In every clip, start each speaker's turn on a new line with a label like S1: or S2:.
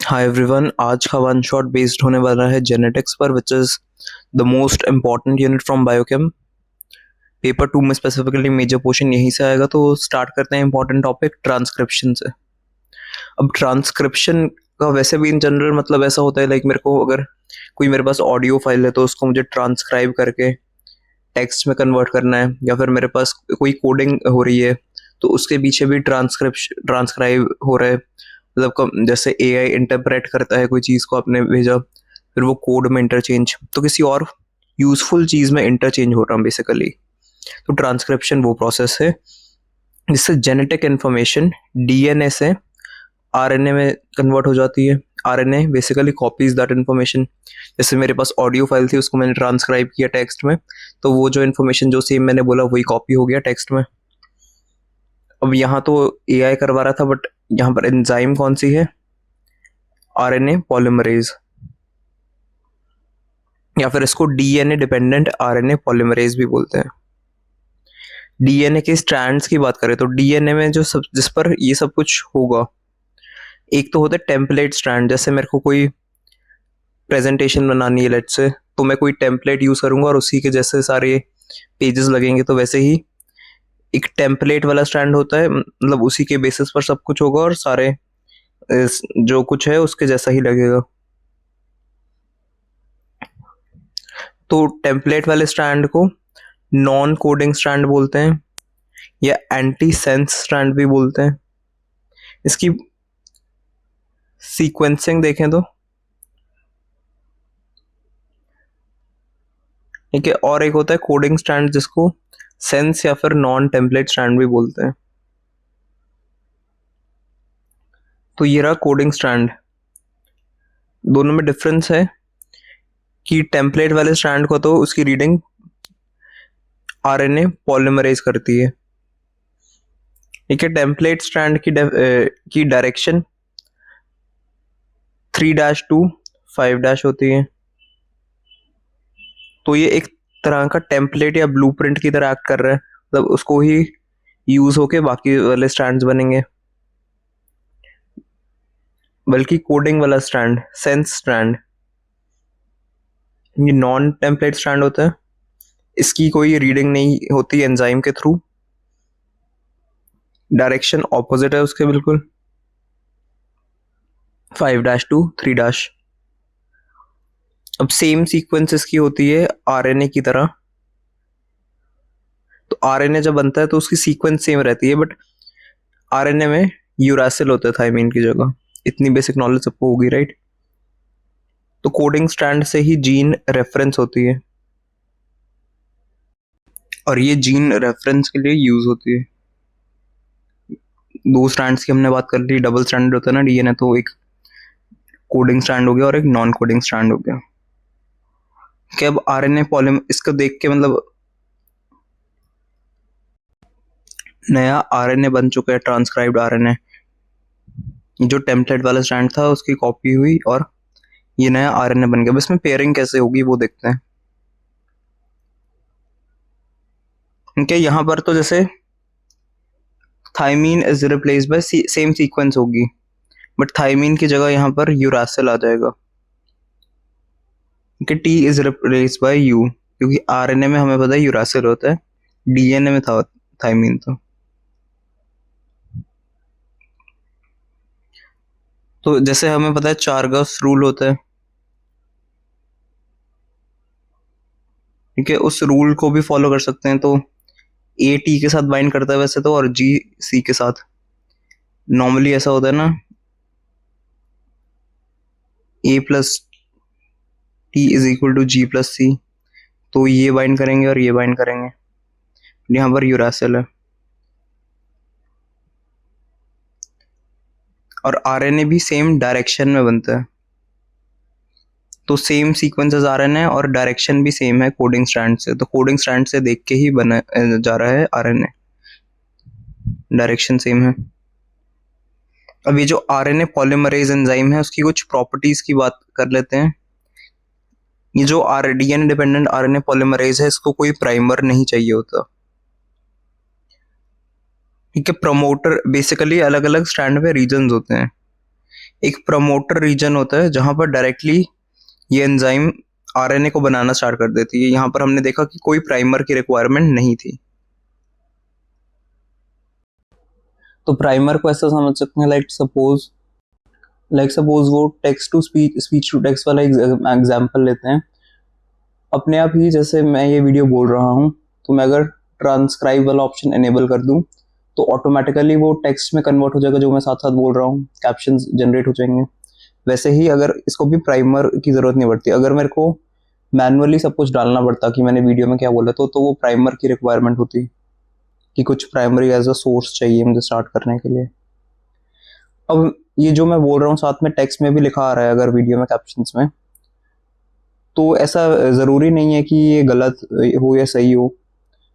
S1: Hi everyone, आज का one shot based होने वाला है जेनेटिक्स पर, which is the most important unit from biochem. Paper 2 में स्पेसिफिकली मेजर पोर्शन यहीं से आएगा। तो स्टार्ट करते हैं इंपॉर्टेंट टॉपिक ट्रांसक्रिप्शन से। अब ट्रांसक्रिप्शन का वैसे भी इन जनरल मतलब ऐसा होता है, लाइक मेरे को अगर कोई मेरे पास ऑडियो फाइल है तो उसको मुझे ट्रांसक्राइब करके टेक्स्ट में कन्वर्ट करना है, या फिर मेरे पास कोई कोडिंग हो रही है तो उसके पीछे भी ट्रांसक्राइब हो रहा है। मतलब जैसे एआई इंटरप्रेट करता है कोई चीज़ को आपने भेजा, फिर वो कोड में इंटरचेंज, तो किसी और यूजफुल चीज़ में इंटरचेंज हो रहा है बेसिकली। तो ट्रांसक्रिप्शन वो प्रोसेस है जिससे जेनेटिक इंफॉर्मेशन डीएनए से आरएनए में कन्वर्ट हो जाती है। RNA basically copies that information. जैसे मेरे पास ऑडियो फाइल थी, उसको मैंने ट्रांसक्राइब किया टेक्स्ट में, तो वो जो इन्फॉर्मेशन जो सेम मैंने बोला वही कॉपी हो गया टेक्स्ट में। अब यहाँ तो एआई करवा रहा था, बट यहाँ पर एंजाइम कौन सी है? आरएनए पॉलीमरेज, या फिर इसको डीएनए डिपेंडेंट आरएनए पॉलीमरेज भी बोलते हैं। डीएनए के स्ट्रैंड्स की बात करें तो डीएनए में जो सब जिस पर ये सब कुछ होगा, एक तो होता है टेम्पलेट स्ट्रैंड। जैसे मेरे को कोई प्रेजेंटेशन बनानी है लेट्स से, तो मैं कोई टेम्पलेट यूज करूंगा और उसी के जैसे सारे पेजेस लगेंगे। तो वैसे ही एक टेम्पलेट वाला स्टैंड होता है, मतलब उसी के बेसिस पर सब कुछ होगा और सारे जो कुछ है उसके जैसा ही लगेगा। तो टेम्पलेट वाले स्टैंड को नॉन कोडिंग स्टैंड बोलते हैं, या एंटी सेंस स्टैंड भी बोलते हैं। इसकी सीक्वेंसिंग देखें तो ठीक है। और एक होता है कोडिंग स्टैंड जिसको सेंस या फिर नॉन टेम्पलेट स्टैंड भी बोलते हैं। तो ये रहा कोडिंग स्टैंड। दोनों में डिफरेंस है कि टेम्पलेट वाले स्टैंड को तो उसकी रीडिंग आरएनए पॉलीमरेज करती है। ठीक है। टेम्पलेट स्टैंड की डायरेक्शन 3' to 5' होती है। तो ये एक तरह का टेम्पलेट या ब्लूप्रिंट की तरह एक्ट कर रहा है, मतलब उसको ही यूज होके बाकी वाले स्टैंड्स बनेंगे। बल्कि कोडिंग वाला स्टैंड, सेंस स्टैंड, ये नॉन टेम्पलेट स्टैंड होता है। इसकी कोई रीडिंग नहीं होती एंजाइम के थ्रू, डायरेक्शन ऑपोजिट है उसके बिल्कुल, 5' to 3'। अब सेम सीक्वेंस इसकी होती है आरएनए की तरह। तो आरएनए जब बनता है तो उसकी सीक्वेंस सेम रहती है, बट आरएनए में यूरासिल होता है थायमीन की जगह। इतनी बेसिक नॉलेज सबको होगी, राइट? तो कोडिंग स्टैंड से ही जीन रेफरेंस होती है, और ये जीन रेफरेंस के लिए यूज होती है। दो स्टैंड्स की हमने बात कर ली। डबल स्टैंडर्ड होता है ना डीएनए, तो एक कोडिंग स्टैंड हो गया और एक नॉन कोडिंग स्टैंड हो गया। कि अब आरएनए पॉलीम इसको देख के मतलब नया आरएनए बन चुका है, ट्रांसक्राइब्ड आरएनए। जो टेम्पलेट वाला स्टैंड था उसकी कॉपी हुई और ये नया आरएनए बन गया। बस इसमें पेयरिंग कैसे होगी वो देखते हैं। ठीक है। यहाँ पर तो जैसे thymine is replaced by same sequence होगी, बट थायमीन की जगह यहाँ पर यूरासिल आ जाएगा। कि T is replaced by U, क्योंकि आरएनए में हमें पता है यूरासिल होता है, डीएनए में था थायमीन। तो जैसे हमें पता है चारगस रूल होता है, ठीक है, उस रूल को भी फॉलो कर सकते हैं। तो ए टी के साथ बाइंड करता है वैसे तो, और जी सी के साथ। नॉर्मली ऐसा होता है ना, A plus T is equal to G plus C. तो ये बाइंड करेंगे और ये बाइंड करेंगे। यहाँ पर यूरासिल है। और आरएनए भी सेम डायरेक्शन में बनता है, तो सेम सीक्वेंसेस आरएनए और डायरेक्शन भी सेम है कोडिंग स्ट्रैंड से। तो कोडिंग स्ट्रैंड से देख के ही बना जा रहा है आरएनए, डायरेक्शन सेम है। अब ये जो आरएनए पॉलीमरेज एंजाइम है उसकी कुछ प्रॉपर्टीज की बात कर लेते हैं। ये जो डीएनए डिपेंडेंट आरएनए पॉलीमरेज है, इसको कोई प्राइमर नहीं चाहिए होता। ठीक है। प्रमोटर बेसिकली अलग अलग स्ट्रैंड पे रीजन्स होते हैं। एक प्रमोटर रीजन होता है जहां पर डायरेक्टली ये एंजाइम आरएनए को बनाना स्टार्ट कर देती है। यहाँ पर हमने देखा कि कोई प्राइमर की रिक्वायरमेंट नहीं थी। तो प्राइमर को ऐसा समझ सकते हैं लाइक सपोज वो text to speech to text वाला एग्जांपल लेते हैं। अपने आप ही जैसे मैं ये वीडियो बोल रहा हूँ, तो मैं अगर ट्रांसक्राइब वाला ऑप्शन एनेबल कर दूँ तो ऑटोमेटिकली वो टेक्स्ट में कन्वर्ट हो जाएगा जो मैं साथ साथ बोल रहा हूँ, कैप्शंस जनरेट हो जाएंगे। वैसे ही अगर इसको भी प्राइमर की ज़रूरत नहीं पड़ती। अगर मेरे को मैनुअली सब कुछ डालना पड़ता कि मैंने वीडियो में क्या बोला तो वो प्राइमर की रिक्वायरमेंट होती कि कुछ प्राइमरी एज अ सोर्स चाहिए मुझे स्टार्ट करने के लिए। अब ये जो मैं बोल रहा हूँ साथ में टेक्स्ट में भी लिखा आ रहा है अगर वीडियो में कैप्शंस में, तो ऐसा ज़रूरी नहीं है कि ये गलत हो या सही हो,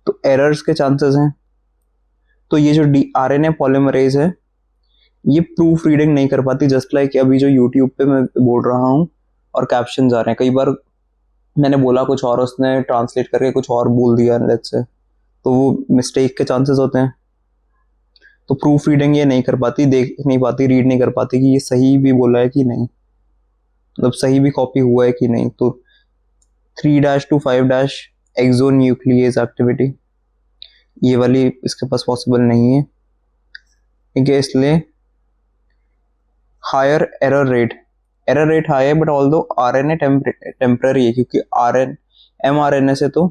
S1: तो एरर्स के चांसेस हैं। तो ये जो आरएनए पॉलीमरेज है ये प्रूफ रीडिंग नहीं कर पाती, जस्ट लाइक अभी जो यूट्यूब पे मैं बोल रहा हूँ और कैप्शंस आ रहे हैं। कई बार मैंने बोला कुछ और, उसने ट्रांसलेट करके कुछ और बोल दिया लेट्स से, तो वो मिस्टेक के चांसेस होते हैं। तो प्रूफ रीडिंग ये नहीं कर पाती, देख नहीं पाती, रीड नहीं कर पाती कि ये सही भी बोला है कि नहीं, मतलब सही भी कॉपी हुआ है कि नहीं। तो 3 to 5 एक्सोन्यूक्लियेज एक्टिविटी ये वाली इसके पास पॉसिबल नहीं है, ठीक है। इसलिए हायर एरर रेट हाई है, बट ऑल्दो आरएनए टेम्पररी है, क्योंकि mRNA से तो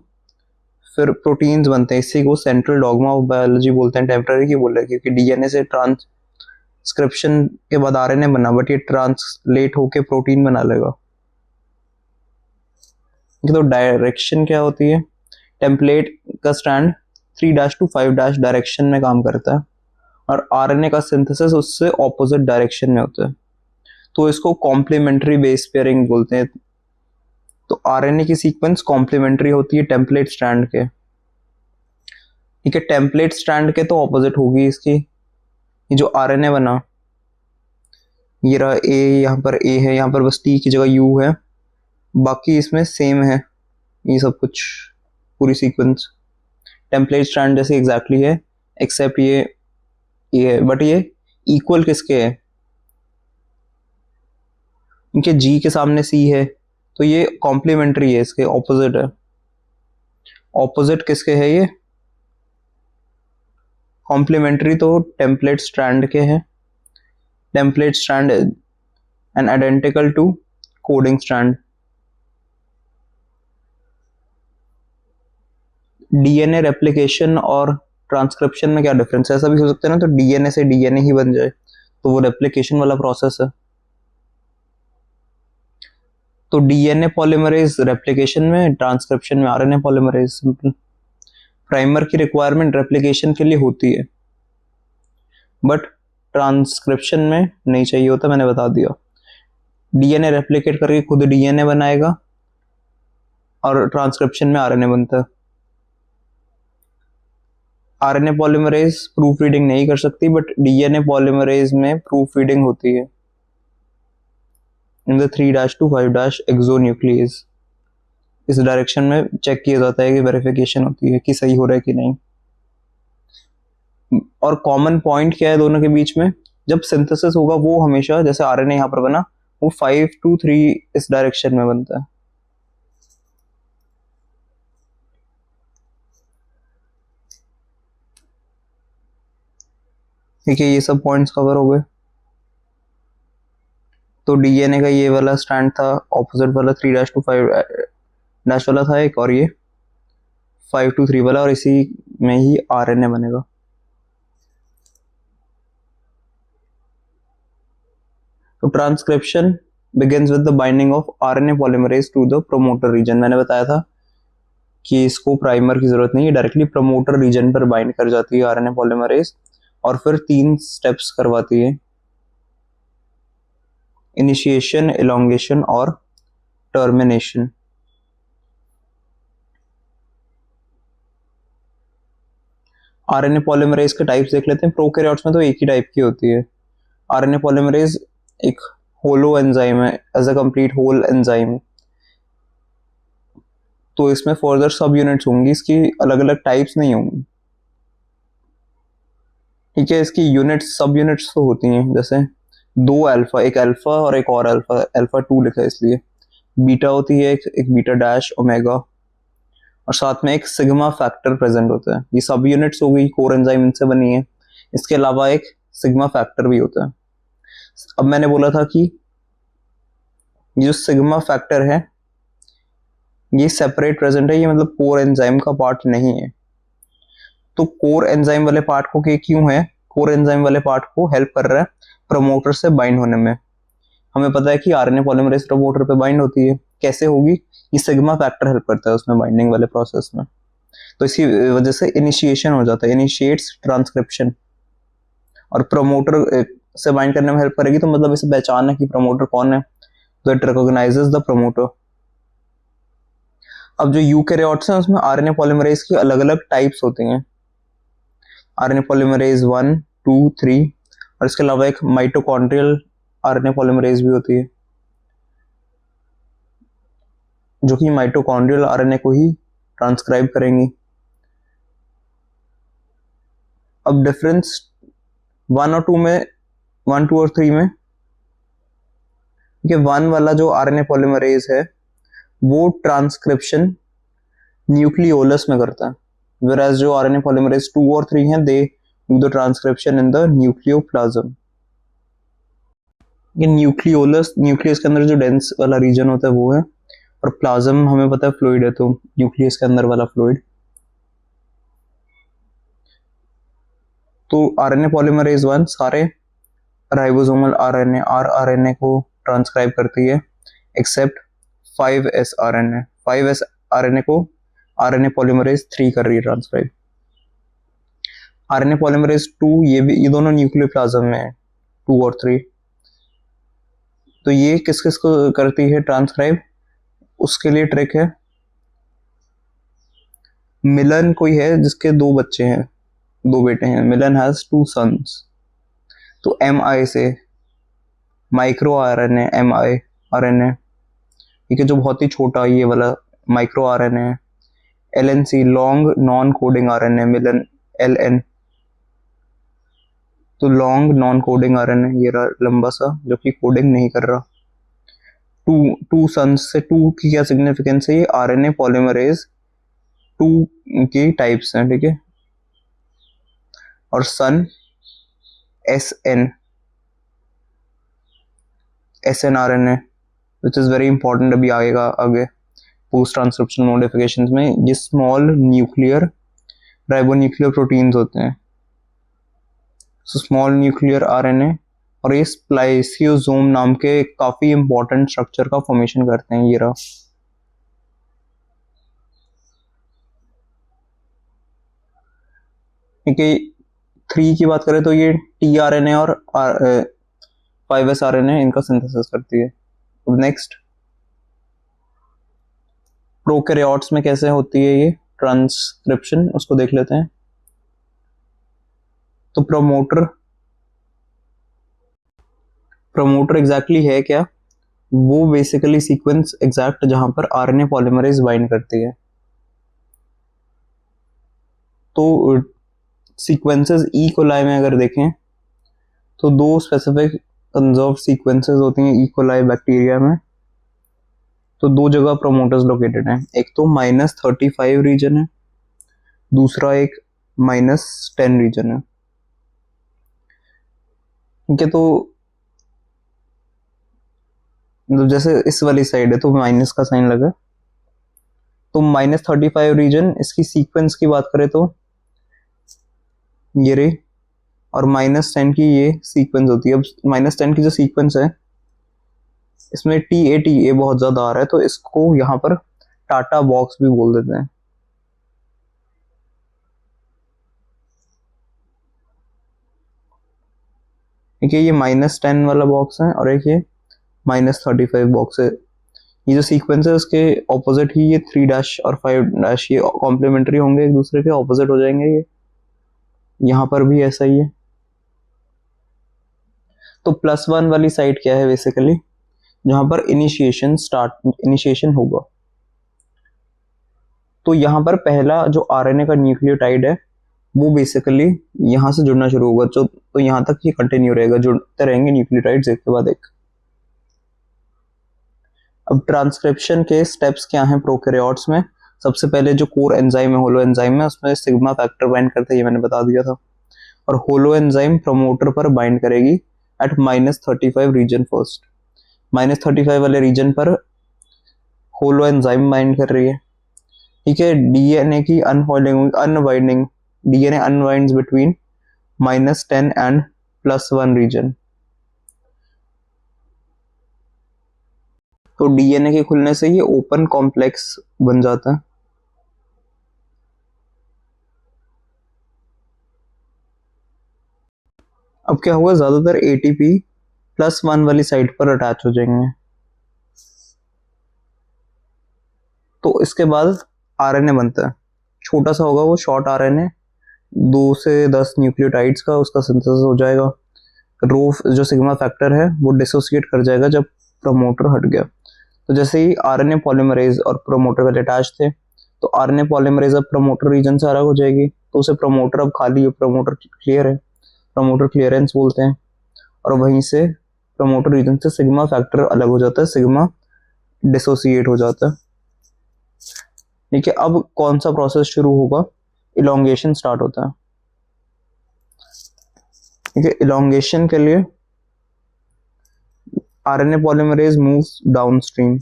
S1: फिर प्रोटीन्स बनते हैं। इसी को सेंट्रल डॉगमा ऑफ बायोलॉजी बोलते हैं। टेम्पररी क्यों बोल रहे हैं? क्योंकि डीएनए से ट्रांसक्रिप्शन के बाद आरएनए बना, बट ये ट्रांसलेट होके प्रोटीन बना लेगा। तो डायरेक्शन क्या होती है? टेम्पलेट का स्ट्रैंड 3 to 5 डायरेक्शन में काम करता है और आरएनए का सिंथेसिस उससे ऑपोजिट डायरेक्शन में होता है, तो इसको कॉम्प्लीमेंट्री बेस पेयरिंग बोलते हैं। तो आरएनए की सीक्वेंस कॉम्प्लीमेंट्री होती है टेम्पलेट स्ट्रैंड के, ठीक है। टेम्पलेट स्ट्रैंड के तो ऑपोजिट होगी इसकी। ये जो आरएनए बना, ये रहा ए, यहाँ पर ए है, यहाँ पर बस टी की जगह यू है, बाकी इसमें सेम है ये सब कुछ, पूरी सीक्वेंस टेम्पलेट स्ट्रैंड जैसे एग्जैक्टली है, एक्सेप्ट ये है। बट ये इक्वल किसके है? इनके जी के सामने सी है, तो ये कॉम्प्लीमेंट्री है, इसके ऑपोजिट है। ऑपोजिट किसके है? ये कॉम्प्लीमेंट्री तो टेम्पलेट स्ट्रैंड के हैं। Template strand and identical to coding strand. DNA replication और ट्रांसक्रिप्शन में क्या डिफरेंस है? ऐसा भी हो सकता है ना, तो डीएनए से डीएनए ही बन जाए, तो वो रेप्लिकेशन वाला प्रोसेस है। तो डीएनए पॉलीमरेज रेप्लिकेशन में, ट्रांसक्रिप्शन में आरएनए पॉलीमरेज। सिंपल। प्राइमर की रिक्वायरमेंट रेप्लिकेशन के लिए होती है, बट ट्रांसक्रिप्शन में नहीं चाहिए होता, मैंने बता दिया। डीएनए रेप्लिकेट करके खुद डीएनए बनाएगा और ट्रांसक्रिप्शन में आरएनए बनता है। आरएनए पॉलीमरेज प्रूफ रीडिंग नहीं कर सकती, बट डीएनए पॉलीमरेज में प्रूफ रीडिंग होती है इन द 3 to 5 एक्सोन्यूक्लियेज। इस डायरेक्शन में चेक किया जाता है कि वेरिफिकेशन होती है कि सही हो रहा है कि नहीं। और कॉमन पॉइंट क्या है दोनों के बीच में? जब सिंथेसिस होगा वो हमेशा, जैसे आरएनए यहाँ पर बना, वो 5 to 3 इस डायरेक्शन में बनता है। ठीक है, ये सब पॉइंट्स कवर हो गए। तो डीएनए का ये वाला स्टैंड था, ऑपोजिट वाला 3 to 5 वाला था एक, और ये 5 to 3 वाला, और इसी में ही आरएनए बनेगा। तो transcription begins with the binding of RNA polymerase to the promoter region। मैंने बताया था कि इसको प्राइमर की जरूरत नहीं है, डायरेक्टली प्रमोटर रीजन पर बाइंड कर जाती है आरएनए पॉलीमरेज, और फिर 3 स्टेप्स करवाती है, इनिशिएशन, एलोंगेशन और टर्मिनेशन। आरएनए पॉलीमरेज के टाइप्स देख लेते हैं। प्रोकैरियोट्स में तो एक ही टाइप की होती है। आरएनए पॉलीमरेज एक होलो एंजाइम है, as a complete whole enzyme. तो इसमें फर्दर सब यूनिट्स होंगी, इसकी अलग अलग टाइप्स नहीं होंगी, ठीक है। इसकी यूनिट्स, सब यूनिट्स तो होती हैं, जैसे दो अल्फा, एक अल्फा और एक और अल्फा, अल्फा 2 लिखा है इसलिए। बीटा होती है एक बीटा डैश ओमेगा, और साथ में एक सिग्मा फैक्टर प्रेजेंट होता है। ये सब यूनिट्स हो गई, कोर एंजाइम इनसे बनी है। इसके अलावा एक सिग्मा फैक्टर भी होता है। अब मैंने बोला था कि ये जो सिग्मा फैक्टर है ये सेपरेट प्रेजेंट है, ये मतलब कोर एंजाइम का पार्ट नहीं है। तो कोर एंजाइम वाले पार्ट को क्यों है, कोर एंजाइम वाले पार्ट को हेल्प कर रहा है प्रमोटर से बाइंड होने में। हमें पता है कि आरएनए पॉलीमरेज प्रमोटर पे बाइंड होती है, कैसे होगी, ये सिग्मा फैक्टर हेल्प करता है उसमें बाइंडिंग वाले प्रोसेस में। तो इसी वजह से इनिशिएशन हो जाता है, इनिशिएट्स ट्रांसक्रिप्शन। और प्रमोटर से बाइंड करने में हेल्प करेगी, तो मतलब इसे पहचान है कि प्रमोटर कौन है, तो इट रिकॉग्नाइजेस द प्रमोटर। अब जो यूकैरियोट्स हैं उसमें आरएनए पॉलीमरेज की अलग अलग टाइप्स होती हैं, आरएनए पॉलीमरेज 1, 2, 3, और इसके अलावा एक माइटोकॉन्ड्रियल आरएनए पॉलीमरेज भी होती है, जो कि माइटोकॉन्ड्रियल आरएनए को ही ट्रांसक्राइब करेंगी। अब डिफरेंस 1 और 2 में, 1, 2 और 3 में, कि 1 वाला जो आरएनए पॉलीमरेज है वो ट्रांसक्रिप्शन न्यूक्लियोलस में करता है, whereas जो आरएनए पॉलीमरेज 2 और 3 हैं they do the transcription in the nucleoplasm. ये न्यूक्लियोलस, न्यूक्लियस के अंदर जो डेंस वाला रीजन होता है वो है, और प्लाज्म हमें पता है फ्लूइड है, तो न्यूक्लियस के अंदर वाला फ्लूइड। तो आरएनए पॉलीमरेज 1 सारे राइबोसोमल आरएनए आरएनए को ट्रांसक्राइब करती है, except 5S RNA. 5S RNA को आरएनए पॉलीमरेज 3 कर रही है ट्रांसक्राइब। आरएनए पॉलीमरेज 2 ये दोनों न्यूक्लियोप्लाज्म में है, 2 और 3। तो ये किस किस को करती है ट्रांसक्राइब, उसके लिए ट्रिक है। मिलन कोई है जिसके 2 बच्चे हैं, 2 बेटे हैं, मिलन हैज 2 सन्स, तो MI से माइक्रो आरएनए, MI आरएनए, ठीक है, जो बहुत ही छोटा ये वाला micro RNA. LNC long non coding RNA, Milan LN, तो लॉन्ग नॉन कोडिंग आरएनए ये रहा लंबा सा जो कि कोडिंग नहीं कर रहा। 2 सन्स से 2 की क्या सिग्निफिकेंस है, ये आरएनए पॉलीमरेज 2 की टाइप्स हैं, ठीक है। और सन SN RNA which is very important, अभी आएगा आगे पोस्ट ट्रांसक्रिप्शन मॉडिफिकेशंस में। ये स्मॉल न्यूक्लियर राइबोन्यूक्लियर प्रोटीन्स होते हैं, स्मॉल न्यूक्लियर आरएनए, और ये स्प्लाइसियोसोम नाम के काफी इंपॉर्टेंट स्ट्रक्चर का फॉर्मेशन करते हैं। ये रहा, ठीक है। 3 की बात करें तो ये tRNA और 5S RNA इनका सिंथेसिस करती है। अब नेक्स्ट प्रोकैरियोट्स में कैसे होती है ये ट्रांसक्रिप्शन, उसको देख लेते हैं। तो प्रमोटर एग्जैक्टली है क्या, वो बेसिकली सीक्वेंस एग्जैक्ट जहां पर आरएनए पॉलीमरेज बाइंड करती है। तो सीक्वेंसेस ई कोलाई में अगर देखें तो 2 स्पेसिफिक कंजर्व सीक्वेंसेस होती हैं ई कोलाई बैक्टीरिया में। तो 2 जगह प्रोमोटर्स लोकेटेड हैं, एक तो -35 रीजन है, दूसरा एक -10 रीजन है, ठीक है। तो जैसे इस वाली साइड है तो माइनस का साइन लगा, तो -35 रीजन, इसकी सीक्वेंस की बात करें तो ये रे, और -10 की ये सीक्वेंस होती है। अब -10 की जो सीक्वेंस है इसमें TA बहुत ज्यादा आ रहा है, तो इसको यहाँ पर टाटा बॉक्स भी बोल देते हैं, ठीक है। ये -10 वाला बॉक्स है और एक ये -35 बॉक्स है। ये जो सीक्वेंस है उसके ऑपोजिट ही ये 3' और 5' ये कॉम्प्लीमेंट्री होंगे, एक दूसरे के ऑपोजिट हो जाएंगे। ये यहाँ पर भी ऐसा ही है। तो +1 वाली साइड क्या है, बेसिकली जहां पर इनिशिएशन होगा। तो यहाँ पर पहला जो आरएनए का न्यूक्लियोटाइड है वो बेसिकली यहाँ से जुड़ना शुरू होगा, तो यहाँ तक ये कंटिन्यू रहेगा, जुड़ते रहेंगे न्यूक्लियोटाइड्स एक के बाद एक। अब ट्रांसक्रिप्शन के स्टेप्स क्या हैं प्रोकैरियोट्स में? सबसे पहले जो कोर एंजाइम है, होलो एंजाइम है, उसमें सिग्मा फैक्टर बाइंड करता है, ये मैंने बता दिया था। और होलो एंजाइम प्रमोटर पर बाइंड करेगी एट -35 रीजन फर्स्ट। -35 वाले रीजन पर होलो एंजाइम बाइंड कर रही है, ठीक है। डीएनए की unwinding, DNA unwinds between -10 and +1 region. तो डीएनए के खुलने से ये ओपन कॉम्प्लेक्स बन जाता है। अब क्या होगा, ज्यादातर एटीपी +1 वाली साइड पर अटैच हो जाएंगे। तो इसके बाद आरएनए बनता है, छोटा सा होगा वो शॉर्ट आरएनए, 2 से 10 न्यूक्लियोटाइड्स का, उसका सिंथेसिस हो जाएगा। रो जो सिग्मा फैक्टर है वो डिसोसिएट कर जाएगा जब प्रमोटर हट गया। तो जैसे ही आरएनए पॉलीमरेज और प्रमोटर पहले अटैच थे, तो आरएनए पॉलीमरेज अब प्रमोटर रीजन से अलग हो जाएगी, तो उसे प्रमोटर अब खाली है, प्रमोटर क्लियर है, प्रमोटर क्लियरेंस बोलते हैं। और वहीं से प्रमोटर रीजन से सिग्मा फैक्टर अलग हो जाता है, सिग्मा डिसोसिएट हो जाता है, ठीक है। अब कौन सा प्रोसेस शुरू होगा? इलोंगेशन स्टार्ट होता है, ठीक है। इलोंगेशन के लिए आरएनए पॉलीमरेज मूव्स डाउनस्ट्रीम,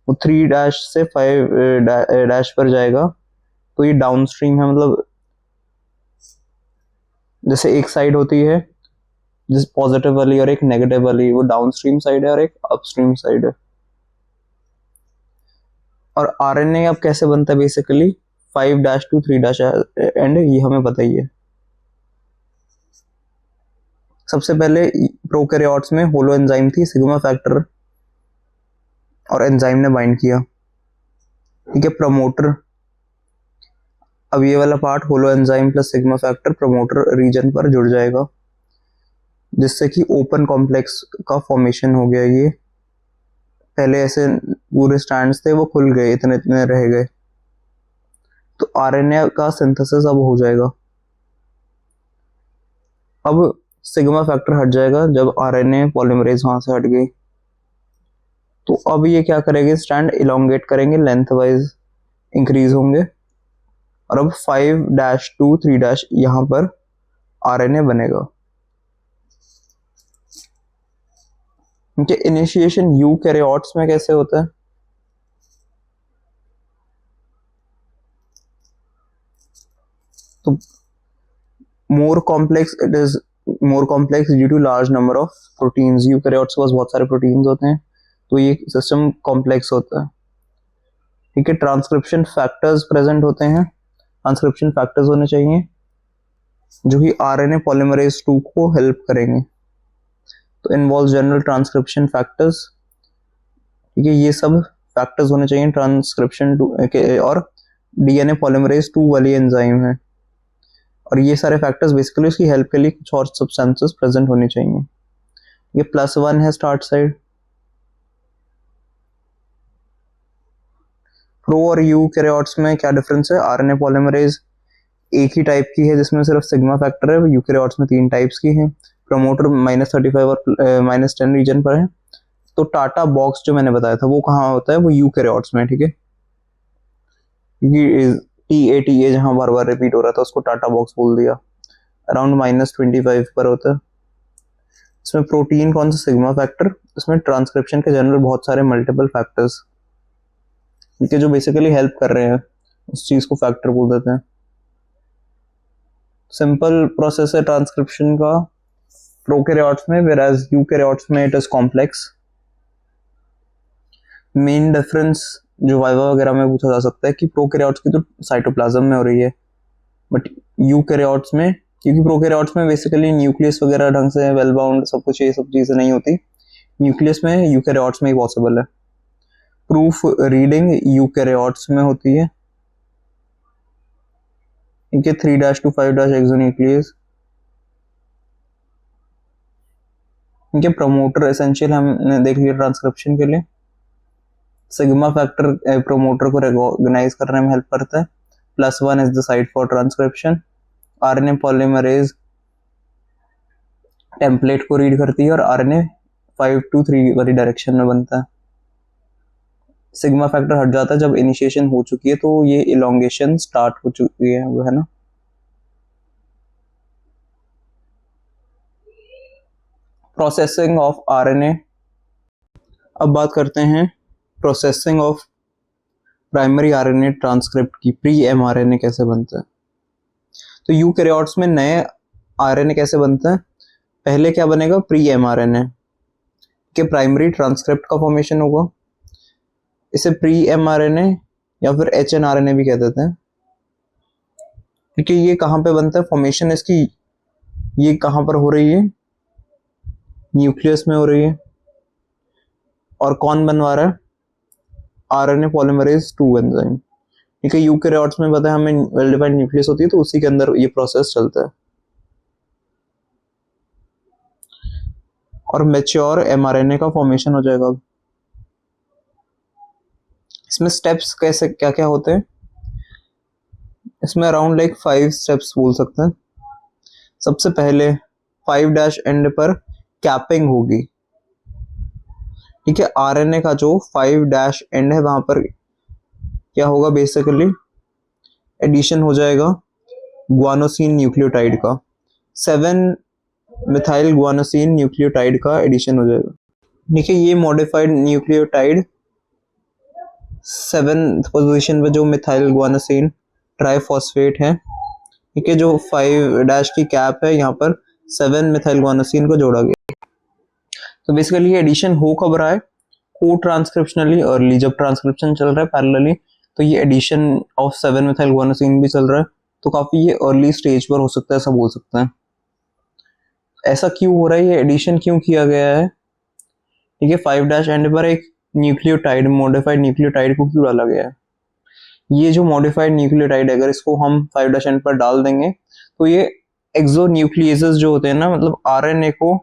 S1: वो 3' से 5' पर जाएगा, तो ये डाउनस्ट्रीम है, मतलब जैसे एक साइड होती है जिस पॉजिटिव वाली और एक नेगेटिव वाली, वो डाउनस्ट्रीम साइड है और एक अपस्ट्रीम साइड है। और आरएनए अब कैसे बनता है? बेसिकली 5' to 3' एंड, ये हमें पता ही है। सबसे पहले प्रोकैरियोट्स में होलो एंजाइम थी, सिग्मा फैक्टर और एंजाइम ने बाइंड किया, ठीक है। प्रमोटर, अब ये वाला part holo enzyme plus sigma factor promoter region पर जुड़ जाएगा, जिससे कि ओपन कॉम्प्लेक्स का फॉर्मेशन हो गया। ये पहले ऐसे पूरे स्ट्रैंड्स थे, वो खुल गए, इतने इतने रह गए, तो आरएनए का सिंथेसिस अब हो जाएगा। अब सिग्मा फैक्टर हट जाएगा जब आरएनए पॉलीमरेज वहां से हट गई, तो अब ये क्या करेंगे, स्ट्रैंड इलोंगेट करेंगे, लेंथ वाइज इंक्रीज होंगे, और अब 5' to 3' यहां पर आरएनए बनेगा, क्योंकि इनिशिएशन यूकैरियोट्स में कैसे होता है? तो more complex, it is more complex due to large number of proteins. Eukaryotes के पास बहुत सारे प्रोटीन्स होते हैं, तो ये सिस्टम कॉम्प्लेक्स होता है, ठीक है। ट्रांसक्रिप्शन फैक्टर्स प्रेजेंट होते हैं, ट्रांसक्रिप्शन फैक्टर्स होने चाहिए जो कि आरएनए पॉलीमरेज 2 को हेल्प करेंगे। तो इन्वॉल्व जनरल ट्रांसक्रिप्शन फैक्टर्स, ठीक है। ये सब फैक्टर्स होने चाहिए ट्रांसक्रिप्शन के, और डीएनए पॉलीमरेज 2 वाली एंजाइम है, और ये सारे फैक्टर्स बेसिकली उसकी हेल्प के लिए कुछ और सब्सटेंसेस प्रेजेंट होनी चाहिए। ये +1 है स्टार्ट साइड। प्रो और यूकैरियोट्स में क्या डिफरेंस है? आरएनए पॉलीमरेज एक ही टाइप की है जिसमें सिर्फ सिग्मा फैक्टर है, यूकैरियोट्स में 3 टाइप्स की है। प्रमोटर -35 और -10 रीजन पर है। तो टाटा बॉक्स जो मैंने बताया था वो कहाँ होता है? वो यूकैरियोट्स में, ठीक है। TA जहाँ बार बार रिपीट हो रहा था उसको टाटा बॉक्स बोल दिया। अराउंड -25 पर होता है। इसमें प्रोटीन कौन सा? Sigma factor. इसमें ट्रांसक्रिप्शन के जनरल बहुत सारे मल्टीपल फैक्टर्स, ठीक है, जो बेसिकली हेल्प कर रहे हैं, उस चीज को फैक्टर बोल देते हैं। सिंपल प्रोसेस है ट्रांसक्रिप्शन का प्रोकैरियोट्स में, whereas यूकैरियोट्स में it is complex. Main difference जो वाइवा वगैरह में पूछा जा सकता है कि प्रोकैरियोट्स की तो साइटोप्लाज्म में हो रही है, बट यूकैरियोट्स में, क्योंकि प्रोकैरियोट्स में बेसिकली न्यूक्लियस वगैरह ढंग से वेल बाउंड सब कुछ, ये सब चीजें नहीं होती, न्यूक्लियस में यूकैरियोट्स में ही पॉसिबल है। प्रूफ रीडिंग यूकैरियोट्स में होती है, ठीक है। 3' to 5' एक्सोन्यूक्लियस, ठीक है। प्रमोटर एसेंशियल हमने देख लिया ट्रांसक्रिप्शन के लिए। सिग्मा फैक्टर प्रमोटर को रिकॉग्नाइज करने में हेल्प करता है। +1 is the site for transcription, RNA polymerase template को रीड करती है और आरएनए 5 to 3 वाली डायरेक्शन में बनता है। सिग्मा फैक्टर हट जाता है जब इनिशिएशन हो चुकी है, तो ये इलोंगेशन स्टार्ट हो चुकी है, वो है ना। Processing of RNA. अब बात करते हैं processing of primary RNA transcript की। प्री एमआरएनए कैसे बनता है? तो यूकैरियोट्स में नए आरएनए कैसे बनता है? पहले क्या बनेगा? प्री एमआरएनए के प्राइमरी ट्रांसक्रिप्ट का फॉर्मेशन होगा। इसे प्री एमआरएनए या फिर एचएनआरएनए भी कह देते हैं, क्योंकि ये कहाँ पे बनता है फॉर्मेशन इसकी? ये कहाँ पर हो रही है? न्यूक्लियस में हो रही है। और कौन बनवा रहा है? RNA polymerase 2 enzyme. ठीक है, यूकैरियोट्स में पता है हमें वेल डिफाइंड न्यूक्लियस होती है, तो उसी के अंदर ये प्रोसेस चलता है। और मैच्योर एमआरएनए का फॉर्मेशन हो जाएगा। इसमें स्टेप्स कैसे क्या क्या होते हैं? इसमें अराउंड लाइक 5 स्टेप्स बोल सकते हैं। सबसे पहले 5' एंड पर कैपिंग होगी। ठीक है, आरएनए का जो 5' एंड है वहां पर क्या होगा? बेसिकली एडिशन हो जाएगा ग्वानोसिन न्यूक्लियोटाइड का। 7 मिथाइल ग्वानोसिन न्यूक्लियोटाइड का एडिशन हो जाएगा। ठीक है, ये मॉडिफाइड न्यूक्लियोटाइड 7th पोजीशन पे जो मिथाइल ग्वानोसिन ट्राइफॉस्फेट है, ठीक है, जो 5' की कैप है, यहाँ पर 7 मिथाइल ग्वानोसिन को जोड़ा गया। तो बेसिकली ये एडिशन हो कब रहा है? को ट्रांसक्रिप्शनली अर्ली, जब ट्रांसक्रिप्शन चल रहा है पैरेलली, तो ये एडिशन ऑफ 7 मिथाइल ग्वानोसिन भी चल रहा है, तो काफी ये अर्ली स्टेज पर हो सकता है, ऐसा बोल सकते हैं। ऐसा क्यों हो रहा है? ये एडिशन क्यों किया गया है? ठीक है, 5' एंड पर एक न्यूक्लियोटाइड, मॉडिफाइड न्यूक्लियोटाइड को क्यों डाला गया है? ये जो मॉडिफाइड न्यूक्लियोटाइड अगर इसको हम 5' एंड पर डाल देंगे तो ये एक्सोन्यूक्लिएसेस जो होते हैं ना, मतलब आरएनए को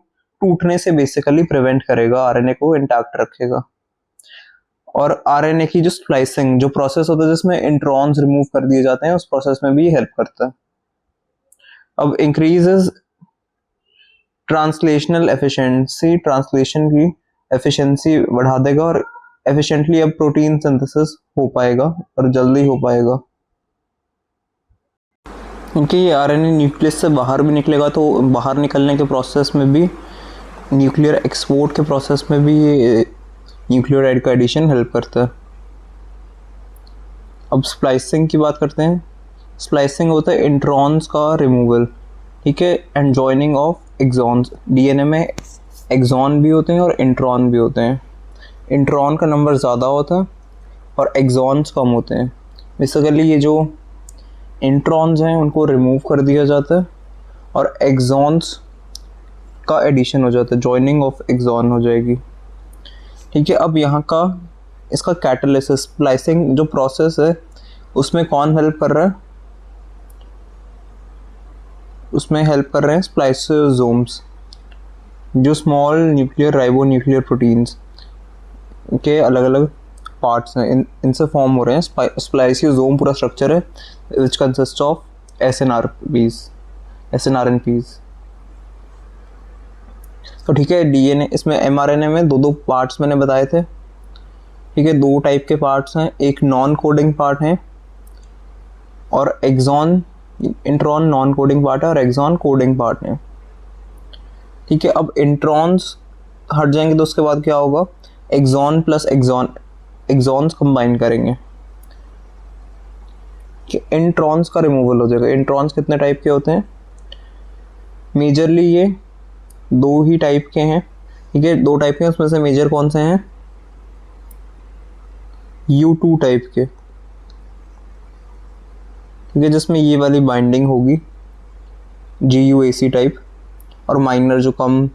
S1: टूटने से बेसिकली प्रिवेंट करेगा, आरएनए को इंटैक्ट रखेगा। और आरएनए की जो स्प्लाइसिंग जो प्रोसेस होता है जिसमें इंट्रॉन्स रिमूव कर दिए जाते हैं, उस प्रोसेस में भी हेल्प करता है। अब इंक्रीजेस ट्रांसलेशनल एफिशिएंसी, ट्रांसलेशन की एफिशिएंसी बढ़ा देगा और एफिशिएंटली अब प्रोटीन सिंथेसिस हो पाएगा और जल्दी हो पाएगा, क्योंकि ये आरएनए न्यूक्लियस से बाहर भी निकलेगा, तो बाहर निकलने के प्रोसेस में भी, न्यूक्लियर एक्सपोर्ट के प्रोसेस में भी ये न्यूक्लियोटाइड का एडिशन हेल्प करता है। अब स्प्लाइसिंग की बात करते हैं। स्प्लाइसिंग होता है इंट्रॉन्स का रिमूवल, ठीक है, and joining of exons. DNA में एक्सॉन भी होते हैं और इंट्रॉन भी होते हैं। इंट्रॉन का नंबर ज़्यादा होता है और एक्सॉन्स कम होते हैं। बेसिकली ये जो इंट्रॉन्स हैं उनको रिमूव कर दिया जाता है और एक्सॉन्स का एडिशन हो जाता है, जॉइनिंग ऑफ एक्सॉन हो जाएगी। ठीक है, अब यहाँ का इसका कैटालिसिस, स्प्लाइसिंग जो प्रोसेस है उसमें कौन हेल्प कर रहा है? उसमें हेल्प कर रहे हैं स्प्लाइसोसोम्स, जो small nuclear ribo nuclear proteins के अलग अलग पार्ट्स हैं, इनसे फॉर्म हो रहे हैं। स्प्लाइसियोसोम पूरा स्ट्रक्चर है विच कंसिस्ट ऑफ एसएनआरएनपीज। तो ठीक है, डीएनए इसमें एमआरएनए में दो पार्ट्स मैंने बताए थे। ठीक है, 2 टाइप के पार्ट्स हैं, एक नॉन कोडिंग पार्ट है और exon, intron non coding part है और एक्सॉन कोडिंग पार्ट है। ठीक है, अब इंट्रॉन्स हट जाएंगे तो उसके बाद क्या होगा? एक्सॉन प्लस एक्सॉन्स कंबाइन करेंगे कि इंट्रॉन्स का रिमूवल हो जाएगा। इंट्रॉन्स कितने टाइप के होते हैं? मेजरली ये 2 ही टाइप के हैं। ठीक है, 2 टाइप के हैं, उसमें से मेजर कौन से हैं? U2 टाइप के, ठीक है, जिसमें ये वाली बाइंडिंग होगी GUAC टाइप, और माइनर जो कम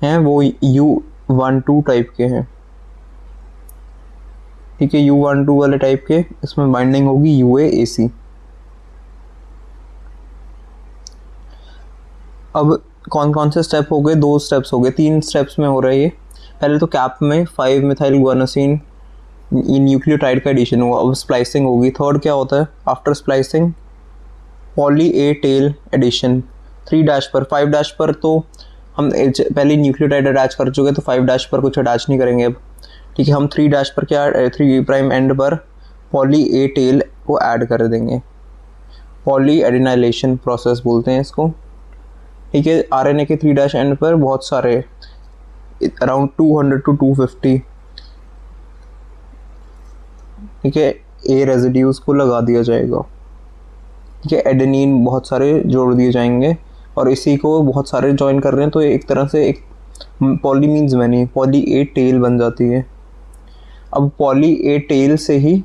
S1: हैं वो U12 टाइप के हैं। ठीक है, U12 वाले टाइप के इसमें बाइंडिंग होगी UAC। अब कौन कौन से स्टेप हो गए? 2 स्टेप्स हो गए, 3 स्टेप्स में हो रहा है ये। पहले तो कैप में 5 मिथाइल ग्वानोसिन न्यूक्लियोटाइड का एडिशन हुआ, अब स्प्लाइसिंग होगी। थर्ड क्या होता है after splicing? Poly A tail addition 3' पर। 5' पर तो हम पहले न्यूक्लियोटाइड अटैच कर चुके, तो 5' पर कुछ अटैच नहीं करेंगे अब, ठीक है। हम 3' पर क्या 3' एंड पर पॉली ए टेल को ऐड कर देंगे। पॉली एडिनाइलेशन प्रोसेस बोलते हैं इसको, ठीक है। आरएनए के 3' एंड पर बहुत सारे अराउंड 200 to 250, ठीक है, ए रेजिड्यूज को लगा दिया जाएगा, ठीक है। एडेनिन बहुत सारे जोड़ दिए जाएंगे और इसी को बहुत सारे ज्वाइन कर रहे हैं, तो एक तरह से एक poly means many, poly A tail बन जाती है। अब पॉली ए टेल से ही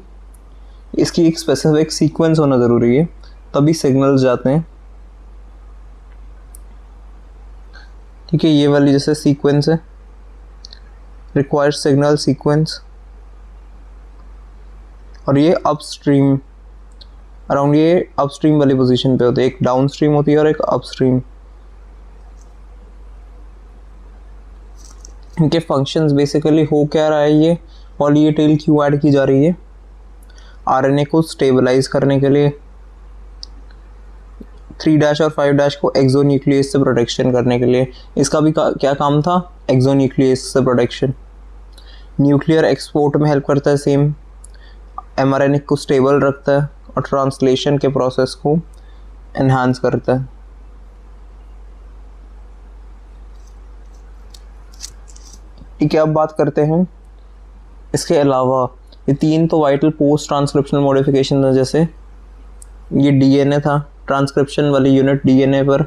S1: इसकी एक स्पेसिफिक सीक्वेंस होना ज़रूरी है, तभी सिग्नल्स जाते हैं, ठीक है। ये वाली जैसे सीक्वेंस है, रिक्वायर्ड सिग्नल सीक्वेंस, और ये अपस्ट्रीम, अराउंड ये अपस्ट्रीम वाली पोजीशन पे होती है। एक डाउनस्ट्रीम होती है और एक अपस्ट्रीम। इनके फंक्शंस बेसिकली हो क्या रहा है, ये पॉली ए टेल क्यों ऐड की जा रही है, आरएनए को स्टेबलाइज करने के लिए, 3' और 5' को एक्सोन्यूक्लियस से प्रोटेक्शन करने के लिए। इसका भी क्या काम था, एक्सोन्यूक्लियस से प्रोटेक्शन। न्यूक्लियर एक्सपोर्ट में हेल्प करता है सेम, एमआरएनए को स्टेबल रखता है और ट्रांसलेशन के प्रोसेस को एनहांस करता है। ठीक है, अब बात करते हैं इसके अलावा ये 3 तो वाइटल पोस्ट ट्रांसक्रिप्शनल मॉडिफिकेशन है। जैसे ये डीएनए था, ट्रांसक्रिप्शन वाली यूनिट डीएनए पर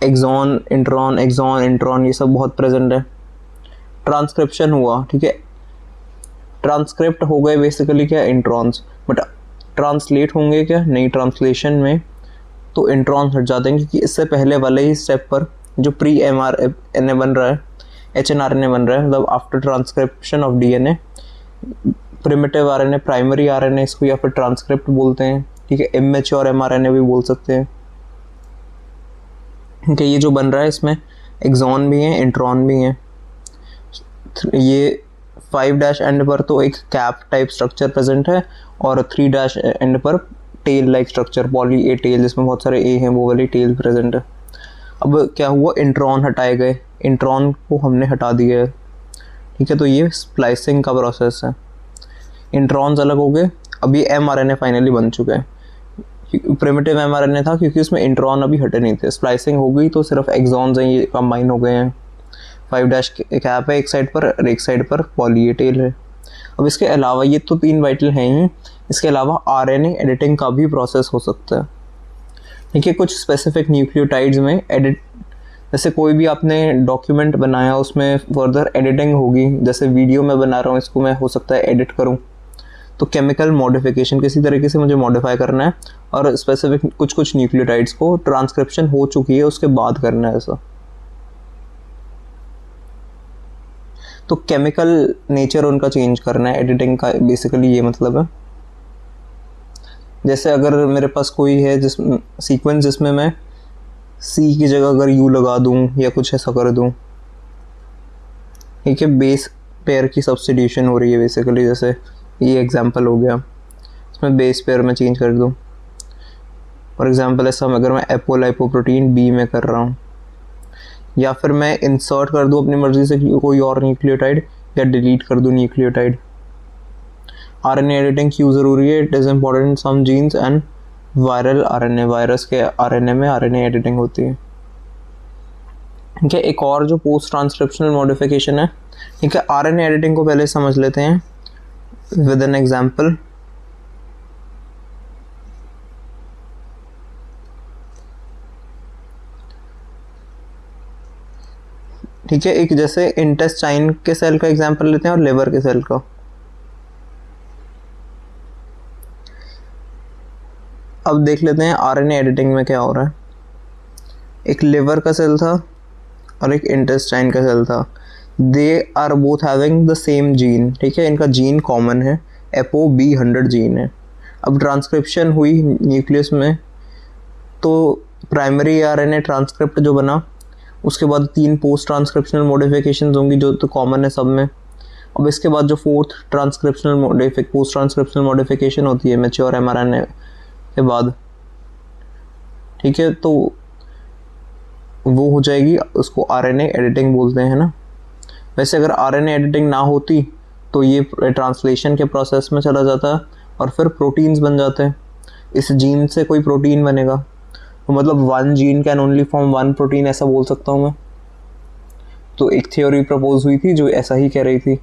S1: एक्सॉन इंट्रॉन ये सब बहुत प्रेजेंट है। ट्रांसक्रिप्शन हुआ, ठीक है, ट्रांसक्रिप्ट हो गए बेसिकली क्या इंट्रॉन्स, बट ट्रांसलेट होंगे क्या, नहीं, ट्रांसलेशन में तो इंट्रॉन्स हट जाते हैं, क्योंकि इससे पहले वाले ही स्टेप पर जो प्री एमआरएनए बन रहा है, एचएनआरएनए बन रहा है, मतलब after transcription of DNA, primitive RNA, primary RNA इसको या फिर ट्रांसक्रिप्ट बोलते हैं, ठीक है। इमेच्योर एमआरएनए भी बोल सकते हैं, ठीक है। ये जो बन रहा है इसमें एक्सॉन भी हैं, इंट्रॉन भी हैं। ये 5' एंड पर तो एक कैप टाइप स्ट्रक्चर प्रेजेंट है और 3' एंड पर tail like structure, poly A tail, जिसमें बहुत सारे ए हैं, वो वाली टेल प्रेजेंट है। अब क्या हुआ, इंट्रॉन हटाए गए, इंट्रॉन को हमने हटा दिया है, ठीक है। तो ये स्प्लाइसिंग का प्रोसेस है, इंट्रॉन्स अलग हो गए। अब ये एमआरएनए फाइनली बन चुका है। प्रिमिटिव एमआरएनए था क्योंकि उसमें इंट्रॉन अभी हटे नहीं थे, स्प्लाइसिंग हो गई तो सिर्फ एक्सॉन्स हैं, ये कंबाइन हो गए हैं। 5' कैप है एक साइड पर और एक साइड पर पॉली ए टेल है। अब इसके अलावा ये तो 3 वाइटल हैं ही, इसके अलावा आरएनए एडिटिंग का भी प्रोसेस हो सकता है, ठीक है। कुछ स्पेसिफिक न्यूक्लियोटाइड्स में एडिट, जैसे कोई भी आपने डॉक्यूमेंट बनाया उसमें फर्दर एडिटिंग होगी, जैसे वीडियो में बना रहा हूँ इसको मैं हो सकता है एडिट करूँ, तो केमिकल मॉडिफिकेशन किसी तरीके से मुझे मॉडिफाई करना है और स्पेसिफिक कुछ न्यूक्लियोटाइड्स को ट्रांसक्रिप्शन हो चुकी है उसके बाद करना है ऐसा। तो केमिकल नेचर उनका चेंज करना है, एडिटिंग का बेसिकली ये मतलब है। जैसे अगर मेरे पास कोई है जिस सीक्वेंस जिसमें मैं सी की जगह अगर यू लगा दूं या कुछ ऐसा कर दूं, ठीक है, बेस पेयर की सब्स्टिट्यूशन हो रही है बेसिकली, जैसे ये एग्जांपल हो गया, इसमें बेस पेयर में चेंज कर दूं। फॉर एग्जांपल ऐसा अगर मैं एपोलाइपोप्रोटीन बी में कर रहा हूँ, या फिर मैं इंसर्ट कर दूं अपनी मर्जी से कोई और न्यूक्लियोटाइड या डिलीट कर दूं न्यूक्लियोटाइड। आरएनए एडिटिंग क्यों ज़रूरी है, it is important in some genes and viral RNA, virus के आरएनए में आरएनए एडिटिंग होती है, ठीक है। एक और जो पोस्ट ट्रांसक्रिप्शनल मॉडिफिकेशन है, ठीक है, आरएनए एडिटिंग को पहले समझ लेते हैं विद एन एग्जांपल। ठीक है, एक जैसे इंटेस्टाइन के सेल का एग्जांपल लेते हैं और लिवर के सेल का। अब देख लेते हैं आरएनए एडिटिंग में क्या हो रहा है। एक लिवर का सेल था और एक इंटेस्टाइन का सेल था, they are both having the same gene, ठीक है, इनका जीन कॉमन है, ApoB100 जीन है। अब ट्रांसक्रिप्शन हुई न्यूक्लियस में, तो प्राइमरी आरएनए ट्रांसक्रिप्ट जो बना, उसके बाद 3 पोस्ट ट्रांसक्रिप्शनल मॉडिफिकेशंस होंगी जो तो कॉमन है सब में। अब इसके बाद जो 4th पोस्ट ट्रांसक्रिप्शनल मॉडिफिकेशन होती है मैच्योर एमआरएनए के बाद, ठीक है, तो वो हो जाएगी, उसको आरएनए एडिटिंग बोलते हैं ना। वैसे अगर आरएनए एडिटिंग ना होती तो ये ट्रांसलेशन के प्रोसेस में चला जाता और फिर प्रोटीन्स बन जाते हैं। इस जीन से कोई प्रोटीन बनेगा, तो मतलब one gene can only form one protein, ऐसा बोल सकता हूँ मैं। तो एक थ्योरी प्रपोज हुई थी जो ऐसा ही कह रही थी,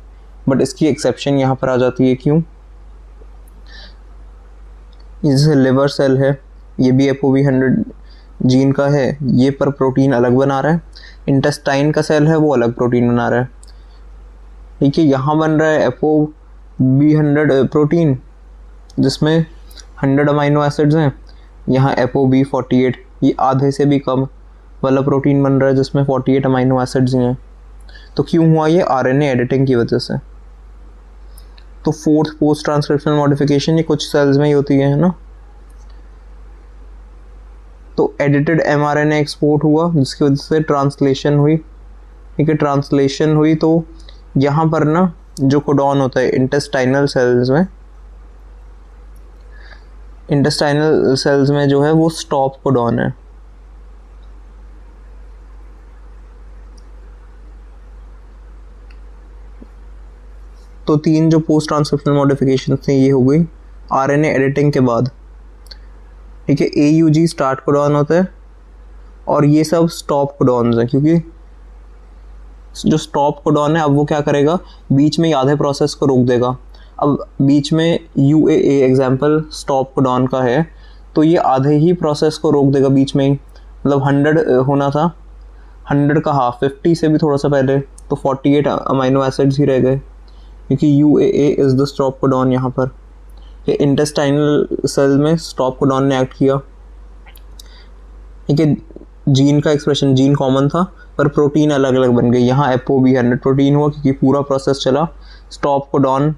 S1: बट इसकी एक्सेप्शन यहाँ पर आ जाती है। क्यों? जैसे लिवर सेल है, ये भी ApoB100 जीन का है, ये पर प्रोटीन अलग बना रहा है। इंटेस्टाइन का सेल है, वो अलग प्रोटीन बना रहा है। ठीक है, यहाँ बन रहा है ApoB100 प्रोटीन जिसमें 100 अमाइनो एसिड्स हैं। यहाँ ApoB48, ये आधे से भी कम वाला प्रोटीन बन रहा है जिसमें 48 अमाइनो एसिड्स ही हैं। तो क्यों हुआ ये? आरएनए एडिटिंग की वजह से। तो फोर्थ पोस्ट ट्रांसक्रिप्शनल मॉडिफिकेशन ये कुछ सेल्स में ही होती है ना। तो एडिटेड mRNA एक्सपोर्ट हुआ जिसकी वजह से ट्रांसलेशन हुई। ठीक है, ट्रांसलेशन हुई तो यहाँ पर ना जो कोडॉन होता है इंटेस्टाइनल सेल्स में जो है वो स्टॉप कोडॉन है। तो तीन जो पोस्ट ट्रांसक्रिप्शनल मॉडिफिकेशन थे ये हो गई आरएनए एडिटिंग के बाद। ठीक है, AUG स्टार्ट कोडॉन होता है और ये सब स्टॉप कोडॉन्स हैं, क्योंकि जो स्टॉप कोडॉन है अब वो क्या करेगा, बीच में ही आधे प्रोसेस को रोक देगा। अब बीच में UAA एग्जाम्पल स्टॉप कोडॉन का है, तो ये आधे ही प्रोसेस को रोक देगा बीच में ही। मतलब 100 होना था, 100 का हाफ 50 से भी थोड़ा सा पहले, तो 48 अमाइनो एसिड्स ही रह गए, क्योंकि UAA is the stop codon यहाँ पर। ये इंटेस्टाइनल सेल में स्टॉप कोडॉन ने एक्ट किया। ठीक है, जीन का एक्सप्रेशन, जीन कॉमन था पर प्रोटीन अलग अलग बन गई। यहाँ ApoB100 प्रोटीन हुआ क्योंकि पूरा प्रोसेस चला, स्टॉप कोडॉन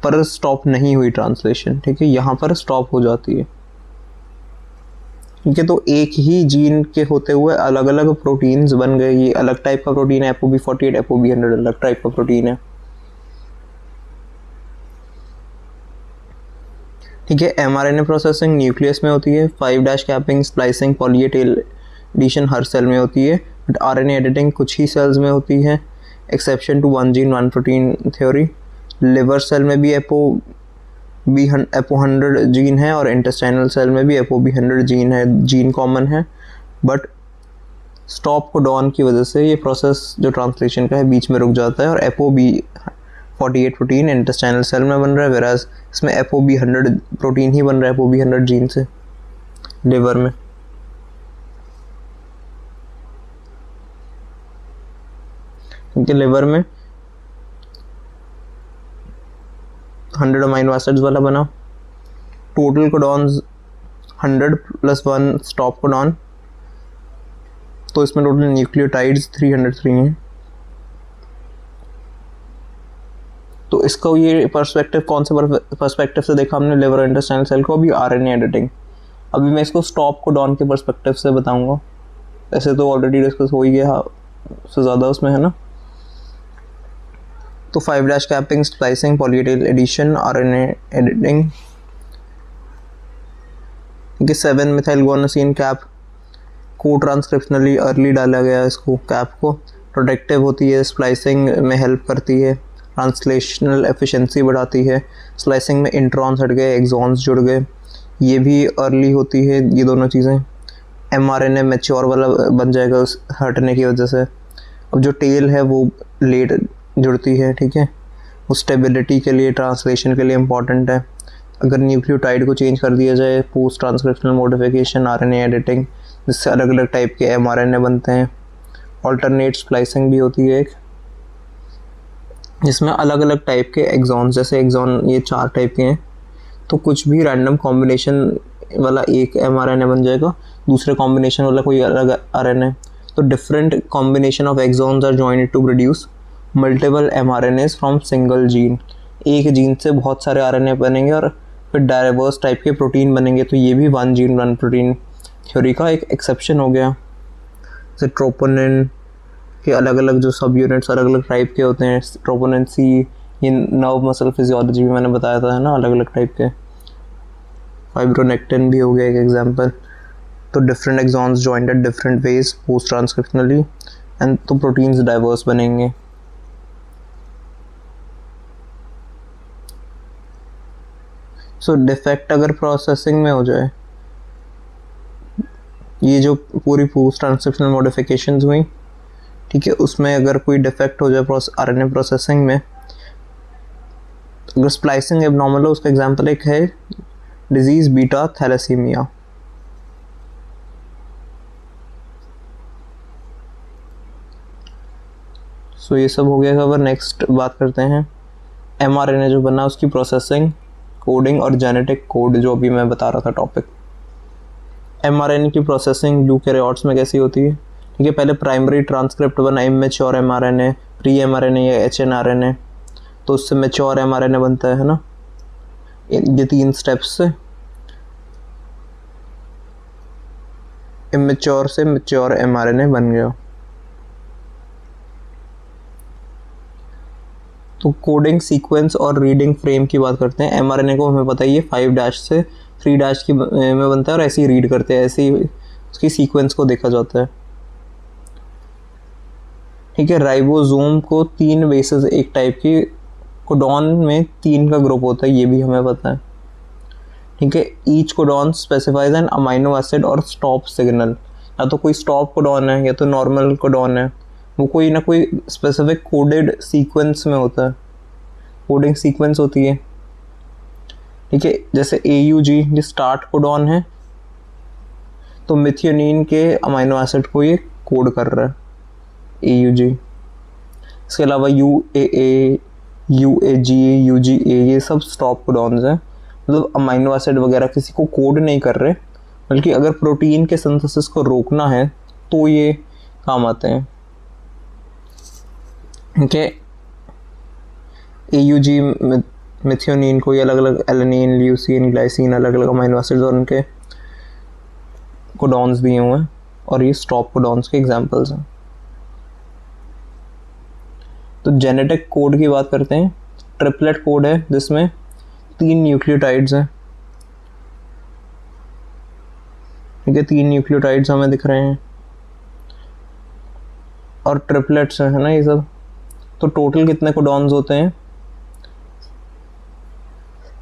S1: पर स्टॉप नहीं हुई ट्रांसलेशन। ठीक है, यहाँ पर स्टॉप हो जाती है। ठीक है, तो एक ही जीन के होते हुए अलग अलग प्रोटीन्स बन गए। ये अलग टाइप का प्रोटीन है ApoB48, ApoB100 अलग टाइप का प्रोटीन है। ठीक है, mRNA प्रोसेसिंग न्यूक्लियस में होती है, 5' capping, splicing, poly A tail addition हर सेल में होती है, बट आरएनए एडिटिंग कुछ ही सेल्स में होती है, exception to one gene one protein theory. Liver cell में भी ApoB100 जीन है और इंटेस्टाइनल सेल में भी ApoB100 जीन है, जीन कॉमन है, बट स्टॉप कोडॉन की वजह से ये प्रोसेस जो ट्रांसलेशन का है बीच में रुक जाता है और ApoB48 प्रोटीन इंटेस्टाइनल सेल में बन रहा है, वेराज इसमें ApoB100 प्रोटीन ही बन रहा है ApoB100 जीन से लिवर में। क्योंकि लिवर में 100 अमाइनो एसिड्स वाला बना, टोटल कोडॉन्स 100 + 1 स्टॉप कोडॉन, तो इसमें टोटल न्यूक्लियोटाइड्स 303 हैं। तो इसका ये पर्सपेक्टिव कौन से पर्सपेक्टिव से देखा हमने लिवर और इंटेस्टाइनल सेल को, अभी आरएनए एडिटिंग। अभी मैं इसको स्टॉप कोडॉन के पर्सपेक्टिव से बताऊंगा। ऐसे तो ऑलरेडी डिस्कस हो ही गया उससे ज़्यादा उसमें, है ना। तो 5' capping, splicing, poly A tail addition, RNA editing. 7 methyl guanosine cap को ट्रांसक्रिप्शनली अर्ली डाला गया, इसको कैप को प्रोटेक्टिव होती है, स्प्लाइसिंग में हेल्प करती है, ट्रांसलेशनल एफिशिएंसी बढ़ाती है, स्लाइसिंग में इंट्रॉन्स हट गए, एक्सॉन्स जुड़ गए, ये भी अर्ली होती है ये दोनों चीज़ें। mRNA मैच्योर वाला बन जाएगा उस हटने की वजह से। अब जो टेल है वो लेट जुड़ती है, ठीक है, वो स्टेबिलिटी के लिए, ट्रांसलेशन के लिए इम्पॉर्टेंट है। अगर न्यूक्लियोटाइड को चेंज कर दिया जाए, post transcriptional modification, RNA editing, जिससे अलग अलग टाइप के mRNA बनते हैं। ऑल्टरनेट स्प्लाइसिंग भी होती है एक, जिसमें अलग अलग टाइप के एक्सॉन, जैसे एक्सॉन ये 4 टाइप के हैं, तो कुछ भी रैंडम कॉम्बिनेशन वाला एक mRNA बन जाएगा, दूसरे कॉम्बिनेशन वाला कोई अलग RNA। तो different combination of exons are joined to produce multiple mRNAs from single gene. एक जीन से बहुत सारे RNA बनेंगे और फिर डाइवर्स टाइप के प्रोटीन बनेंगे। तो ये भी one gene one protein theory का एक एक्सेप्शन हो गया। जैसे ट्रोपोनिन के अलग अलग जो सब यूनिट्स अलग अलग टाइप के होते हैं, ट्रोपोनिन C, ये नर्व मसल फिजियोलॉजी भी मैंने बताया था, है ना, अलग अलग टाइप के। फाइब्रोनेक्टिन भी हो गया एक एग्जांपल। तो different exons joined at different ways post transcriptionally, and तो प्रोटीन्स डाइवर्स बनेंगे। सो डिफेक्ट अगर प्रोसेसिंग में हो जाए, ये जो पूरी पोस्ट ट्रांसक्रिप्शनल मॉडिफिकेशंस हुई, ठीक है, उसमें अगर कोई डिफेक्ट हो जाए आरएनए प्रोसेसिंग में, अगर स्प्लाइसिंग एबनॉर्मल हो, उसका एग्जांपल एक है डिजीज बीटा थैलेसीमिया। सो ये सब हो गया कवर। नेक्स्ट बात करते हैं एमआरएनए जो बना उसकी प्रोसेसिंग, कोडिंग और जेनेटिक कोड, जो अभी मैं बता रहा था टॉपिक। एमआरएनए की प्रोसेसिंग यूकैरियोट्स में कैसी होती है, ठीक है, पहले प्राइमरी ट्रांसक्रिप्ट बना इमेच्योर एमआरएनए, प्री एमआरएनए या एचएनआरएनए, तो उससे मैच्योर एमआरएनए बनता है ना। ये 3 स्टेप्स से इमेच्योर से मैच्योर एमआरएनए बन गया। तो कोडिंग सीक्वेंस और रीडिंग फ्रेम की बात करते हैं। एमआरएनए को हमें पता ही है 5' से 3' की में बनता है और ऐसे ही रीड करते हैं, ऐसे ही उसकी सीक्वेंस को देखा जाता है, ठीक है। राइबोसोम को 3 बेसेस एक टाइप की, कोडॉन में 3 का ग्रुप होता है, ये भी हमें पता है, ठीक है। Each codon specifies an amino acid और स्टॉप सिग्नल, या तो कोई स्टॉप कोडॉन है या तो नॉर्मल कोडॉन है, वो कोई ना कोई स्पेसिफिक कोडेड सीक्वेंस में होता है, कोडिंग सीक्वेंस होती है, ठीक है। जैसे AUG ये स्टार्ट कोडॉन है, तो मिथियोनिन के अमाइनो एसिड को ये कोड कर रहा है AUG। इसके अलावा UAA, UAG, UGA ये सब स्टॉप कोडॉन्स हैं, मतलब अमाइनो एसिड वगैरह किसी को कोड नहीं कर रहे, बल्कि अगर प्रोटीन के सिंथेसिस को रोकना है तो ये काम आते हैं, ठीक है। AUG मिथियोनिन को ये अलग अलग एलेनिन, ल्यूसीन, ग्लाइसिन, अलग अलग अमाइनो एसिड्स और उनके कोडॉन्स दिए हुए हैं, और ये स्टॉप कोडॉन्स के एग्जांपल्स हैं। तो जेनेटिक कोड की बात करते हैं। ट्रिपलेट कोड है जिसमें 3 न्यूक्लियोटाइड्स हैं, ठीक है, 3 न्यूक्लियोटाइड्स हमें दिख रहे हैं और ट्रिपलेट्स हैं, है ना ये सब। तो टोटल कितने कोडॉन्स होते हैं,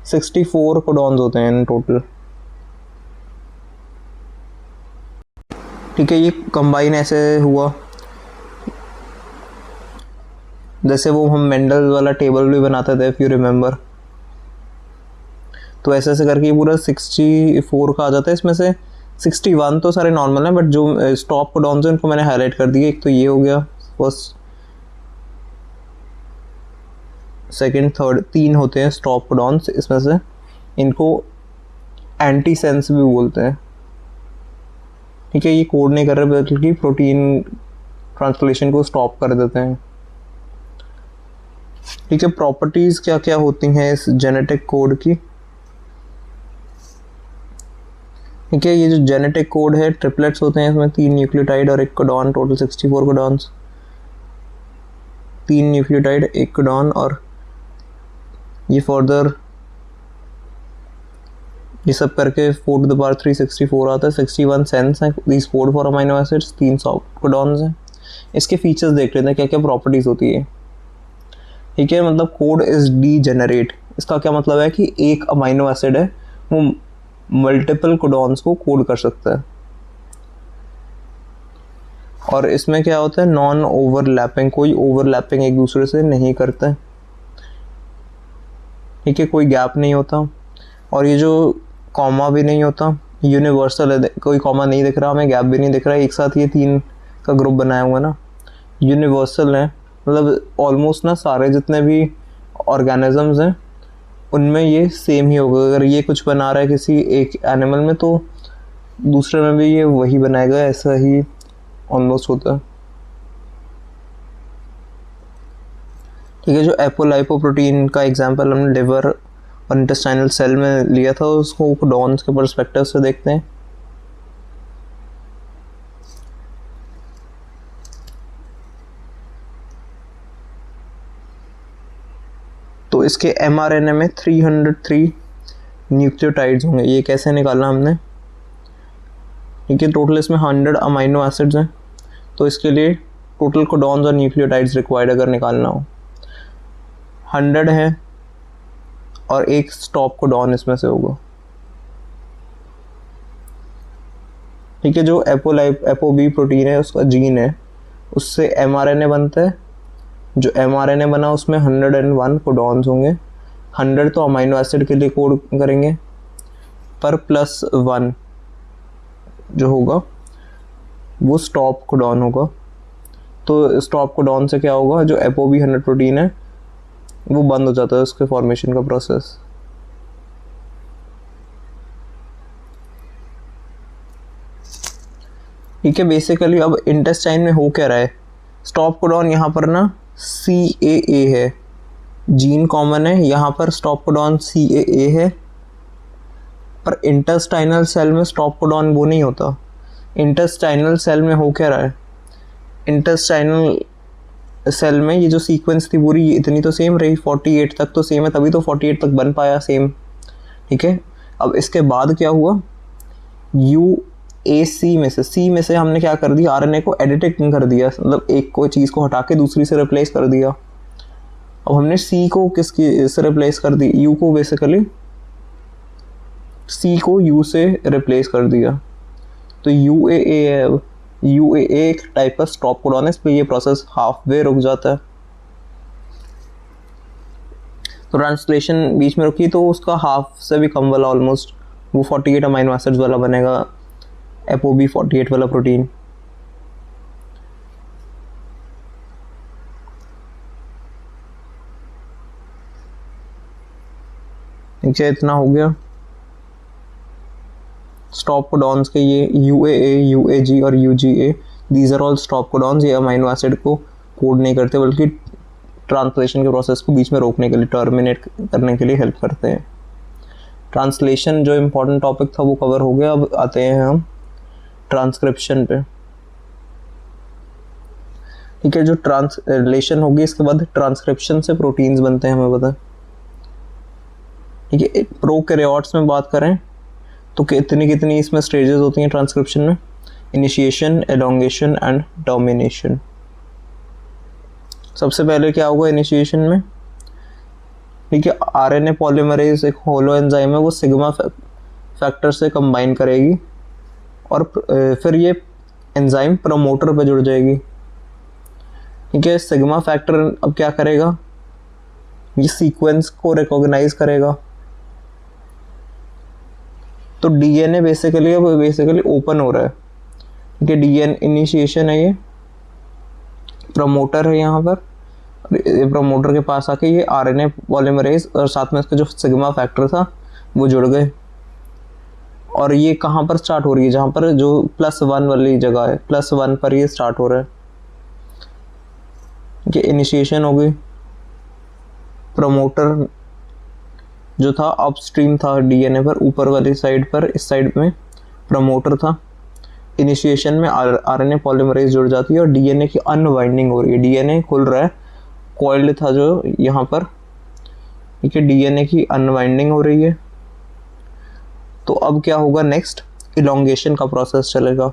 S1: 64 कोडॉन्स होते हैं इन टोटल, ठीक है। ये कंबाइन ऐसे हुआ जैसे वो हम मेंडल वाला टेबल भी बनाते थे, इफ यू रिमेंबर। तो ऐसे ऐसे करके ये पूरा 64 का आ जाता है। इसमें से 61 तो सारे नॉर्मल हैं, बट जो स्टॉप कोडॉन्स हैं उनको मैंने हाईलाइट कर दिए। एक तो ये हो गया फर्स्ट, सेकंड, थर्ड, 3 होते हैं स्टॉप कोडॉन्स इसमें से। इनको एंटी सेंस भी बोलते हैं, ठीक है। ये कोड नहीं कर रहे बल्कि प्रोटीन ट्रांसलेशन को स्टॉप कर देते हैं, ठीक है। प्रॉपर्टीज क्या क्या होती हैं इस जेनेटिक कोड की, ठीक है। ये जो जेनेटिक कोड है ट्रिपलेट्स होते हैं, इसमें 3 न्यूक्लियोटाइड और 1 codon, total 64 codons, 3 nucleotide 1 codon, और ये फर्दर ये सब करके 4 to the power 364 आता है। 61 सेंस हैं, these code for amino acids, 3 soft codons हैं। इसके फीचर्स देख लेते हैं क्या क्या प्रॉपर्टीज होती है, ठीक है। मतलब कोड इज डीजेनरेट, इसका क्या मतलब है कि एक अमाइनो एसिड है वो मल्टीपल कोडॉन्स को कोड कर सकता है, और इसमें क्या होता है, नॉन ओवरलैपिंग, कोई ओवरलैपिंग एक दूसरे से नहीं करता है, ठीक है, कोई गैप नहीं होता, और ये जो कॉमा भी नहीं होता, यूनिवर्सल है, कोई कॉमा नहीं दिख रहा हमें, गैप भी नहीं दिख रहा है, एक साथ ये 3 का ग्रुप बनाया हुआ है ना, यूनिवर्सल है, मतलब ऑलमोस्ट ना सारे जितने भी ऑर्गेनिजम्स हैं उनमें ये सेम ही होगा। अगर ये कुछ बना रहा है किसी एक एनिमल में तो दूसरे में भी ये वही बनाएगा, ऐसा ही ऑलमोस्ट होता है, ठीक है। जो एपोलाइपोप्रोटीन का एग्जांपल हमने लिवर और इंटेस्टाइनल सेल में लिया था, उसको कोडॉन्स के पर्सपेक्टिव से देखते हैं। तो इसके एमआरएनए में 303 न्यूक्लियोटाइड्स होंगे। ये कैसे निकाला हमने, ठीक है, टोटल इसमें 100 अमाइनो एसिड्स हैं, तो इसके लिए टोटल कोडॉन्स और न्यूक्लियोटाइड्स रिक्वायर्ड अगर निकालना हो 100 है और एक स्टॉप कोडॉन इसमें से होगा। ठीक है, जो एपोबी प्रोटीन है उसका जीन है, उससे mRNA बनता है। जो mRNA बना उसमें 101 कोडॉन्स होंगे। 100 तो अमाइनो एसिड के लिए कोड करेंगे, पर +1 जो होगा वो स्टॉप कोडॉन होगा। तो स्टॉप कोडॉन से क्या होगा, जो एपोबी 100 प्रोटीन है वो बंद हो जाता है उसके फॉर्मेशन का प्रोसेस। ठीक है, बेसिकली अब इंटेस्टाइन में हो क्या रहा है, स्टॉप कोडॉन यहाँ पर ना CAA है, जीन कॉमन है, यहाँ पर स्टॉप कोडॉन CAA है, पर इंटेस्टाइनल सेल में स्टॉप कोडॉन वो नहीं होता। इंटेस्टाइनल सेल में हो क्या रहा है, इंटेस्टाइनल सेल में ये जो सीक्वेंस थी पूरी ये इतनी तो सेम रही, 48 तक तो सेम है, तभी तो 48 तक बन पाया सेम। ठीक है, अब इसके बाद क्या हुआ, UAC में से C में से हमने क्या कर दिया, RNA को एडिटिंग कर दिया, मतलब एक कोई चीज़ को हटा के दूसरी से रिप्लेस कर दिया। अब हमने C को किसकी से रिप्लेस कर दी, U को, बेसिकली C को U से रिप्लेस कर दिया, तो UAA है। UAA एक टाइप का स्टॉप कोडॉन है, इस पर ये प्रोसेस हाफ वे रुक जाता है। तो ट्रांसलेशन बीच में रुकी तो उसका हाफ से भी कम वाला ऑलमोस्ट वो 48 अमाइनो एसिड्स वाला बनेगा, एपोबी 48 वाला प्रोटीन। ठीक है, इतना हो गया स्टॉप कोडॉन्स के। ये UAA, UAG और UGA, these are all stop codons. ये अमाइनो एसिड को कोड नहीं करते बल्कि ट्रांसलेशन के प्रोसेस को बीच में रोकने के लिए, टर्मिनेट करने के लिए हेल्प करते हैं। ट्रांसलेशन जो इम्पोर्टेंट टॉपिक था वो कवर हो गया। अब आते हैं हम ट्रांसक्रिप्शन पे। ठीक है, जो ट्रांसलेशन होगी इसके बाद ट्रांसक्रिप्शन से प्रोटीन्स बनते हैं, हमें पता है। ठीक है, प्रोकैरियोट्स में बात करें तो कितनी इसमें स्टेजेस होती हैं ट्रांसक्रिप्शन में, इनिशिएशन, एलोंगेशन एंड टर्मिनेशन। सबसे पहले क्या होगा इनिशिएशन में, ठीक है, RNA पॉलीमरेज एक होलो एंजाइम है, वो सिग्मा फैक्टर से कंबाइन करेगी और फिर ये एंजाइम प्रमोटर पे जुड़ जाएगी। ठीक है, सिग्मा फैक्टर अब क्या करेगा, ये सीक्वेंस को रिकॉग्नाइज करेगा। तो DNA बेसिकली ओपन हो रहा है। ठीक है, DNA इनिशिएशन है, ये प्रमोटर है यहाँ पर, प्रमोटर के पास आके ये RNA पॉलीमरेज और साथ में इसका जो सिग्मा फैक्टर था वो जुड़ गए। और ये कहाँ पर स्टार्ट हो रही है, जहाँ पर जो +1 वाली जगह है, +1 पर ये स्टार्ट हो रहा है। ये इनिशिएशन हो गई। प्रमोटर जो था अपस्ट्रीम था DNA पर, ऊपर वाली साइड पर, इस साइड में प्रमोटर था। इनिशिएशन में RNA पॉलीमरेज जुड़ जाती है और DNA की अनवाइंडिंग हो रही है। DNA खुल रहा है, कॉइल्ड था जो यहाँ पर। ठीक है, DNA की अनवाइंडिंग हो रही है। तो अब क्या होगा, नेक्स्ट इलोंगेशन का प्रोसेस चलेगा।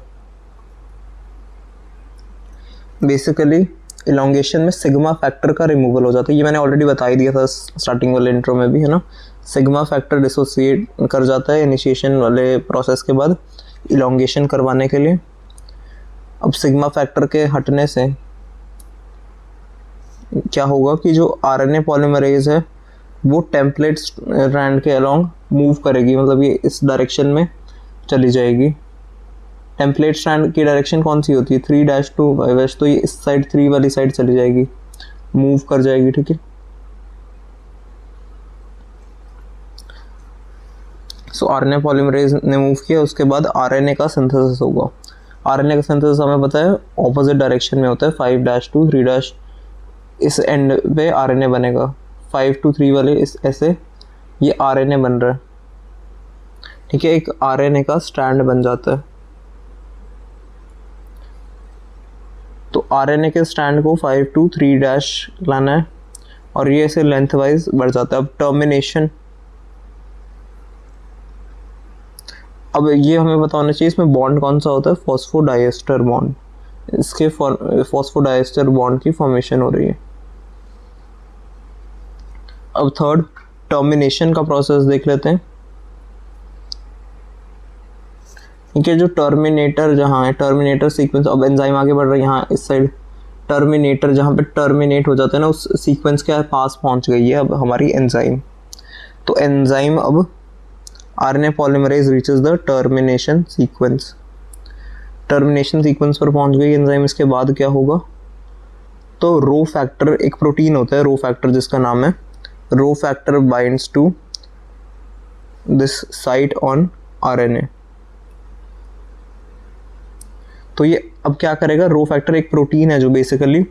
S1: बेसिकली इलोंगेशन में सिग्मा फैक्टर का रिमूवल हो जाता है, ये मैंने ऑलरेडी बता ही दिया था स्टार्टिंग वाले इंट्रो में भी, है ना। सिग्मा फैक्टर डिसोसिएट कर जाता है इनिशिएशन वाले प्रोसेस के बाद इलोंगेशन करवाने के लिए। अब सिग्मा फैक्टर के हटने से क्या होगा कि जो RNA पॉलीमरेज है वो टेम्पलेट स्ट्रैंड के अलोंग मूव करेगी, मतलब ये इस डायरेक्शन में चली जाएगी। टेम्पलेट स्ट्रैंड की डायरेक्शन कौन सी होती है, 3' to 5', तो ये इस साइड 3 वाली साइड चली जाएगी, मूव कर जाएगी। ठीक है, सो RNA पॉलीमरेज ने मूव किया, उसके बाद RNA का सिंथेसिस होगा। RNA का सिंथेसिस हमें पता है ऑपोजिट डायरेक्शन में होता है, 5' to 3', इस एंड पे RNA बनेगा, 5 to 3 वाले इस ऐसे ये RNA बन रहा है। ठीक है, एक RNA का स्ट्रैंड बन जाता है। तो RNA के स्ट्रैंड को 5 to 3' लाना है और ये ऐसे लेंथ वाइज बढ़ जाता है। अब अब ये हमें पता होना चाहिए इसमें बॉन्ड कौन सा होता है, फॉस्फोडाइएस्टर बॉन्ड। इसके फॉस्फोडाइएस्टर बॉन्ड की फॉर्मेशन हो रही है। अब थर्ड टर्मिनेशन का प्रोसेस देख लेते हैं। ठीक है, जो टर्मिनेटर जहाँ है, टर्मिनेटर सीक्वेंस, अब एंजाइम आगे बढ़ रहा है यहाँ इस साइड, टर्मिनेटर जहाँ पे टर्मिनेट हो जाता है ना, उस सीक्वेंस के पास पहुँच गई है अब हमारी एंजाइम। तो एंजाइम अब RNA polymerase reaches the termination sequence, termination sequence पर पहुँच गई एंजाइम। इसके बाद क्या होगा, तो रो फैक्टर, एक प्रोटीन होता है रो फैक्टर जिसका नाम है, rho factor binds to this site on RNA. तो ये अब क्या करेगा, रो फैक्टर एक प्रोटीन है जो बेसिकली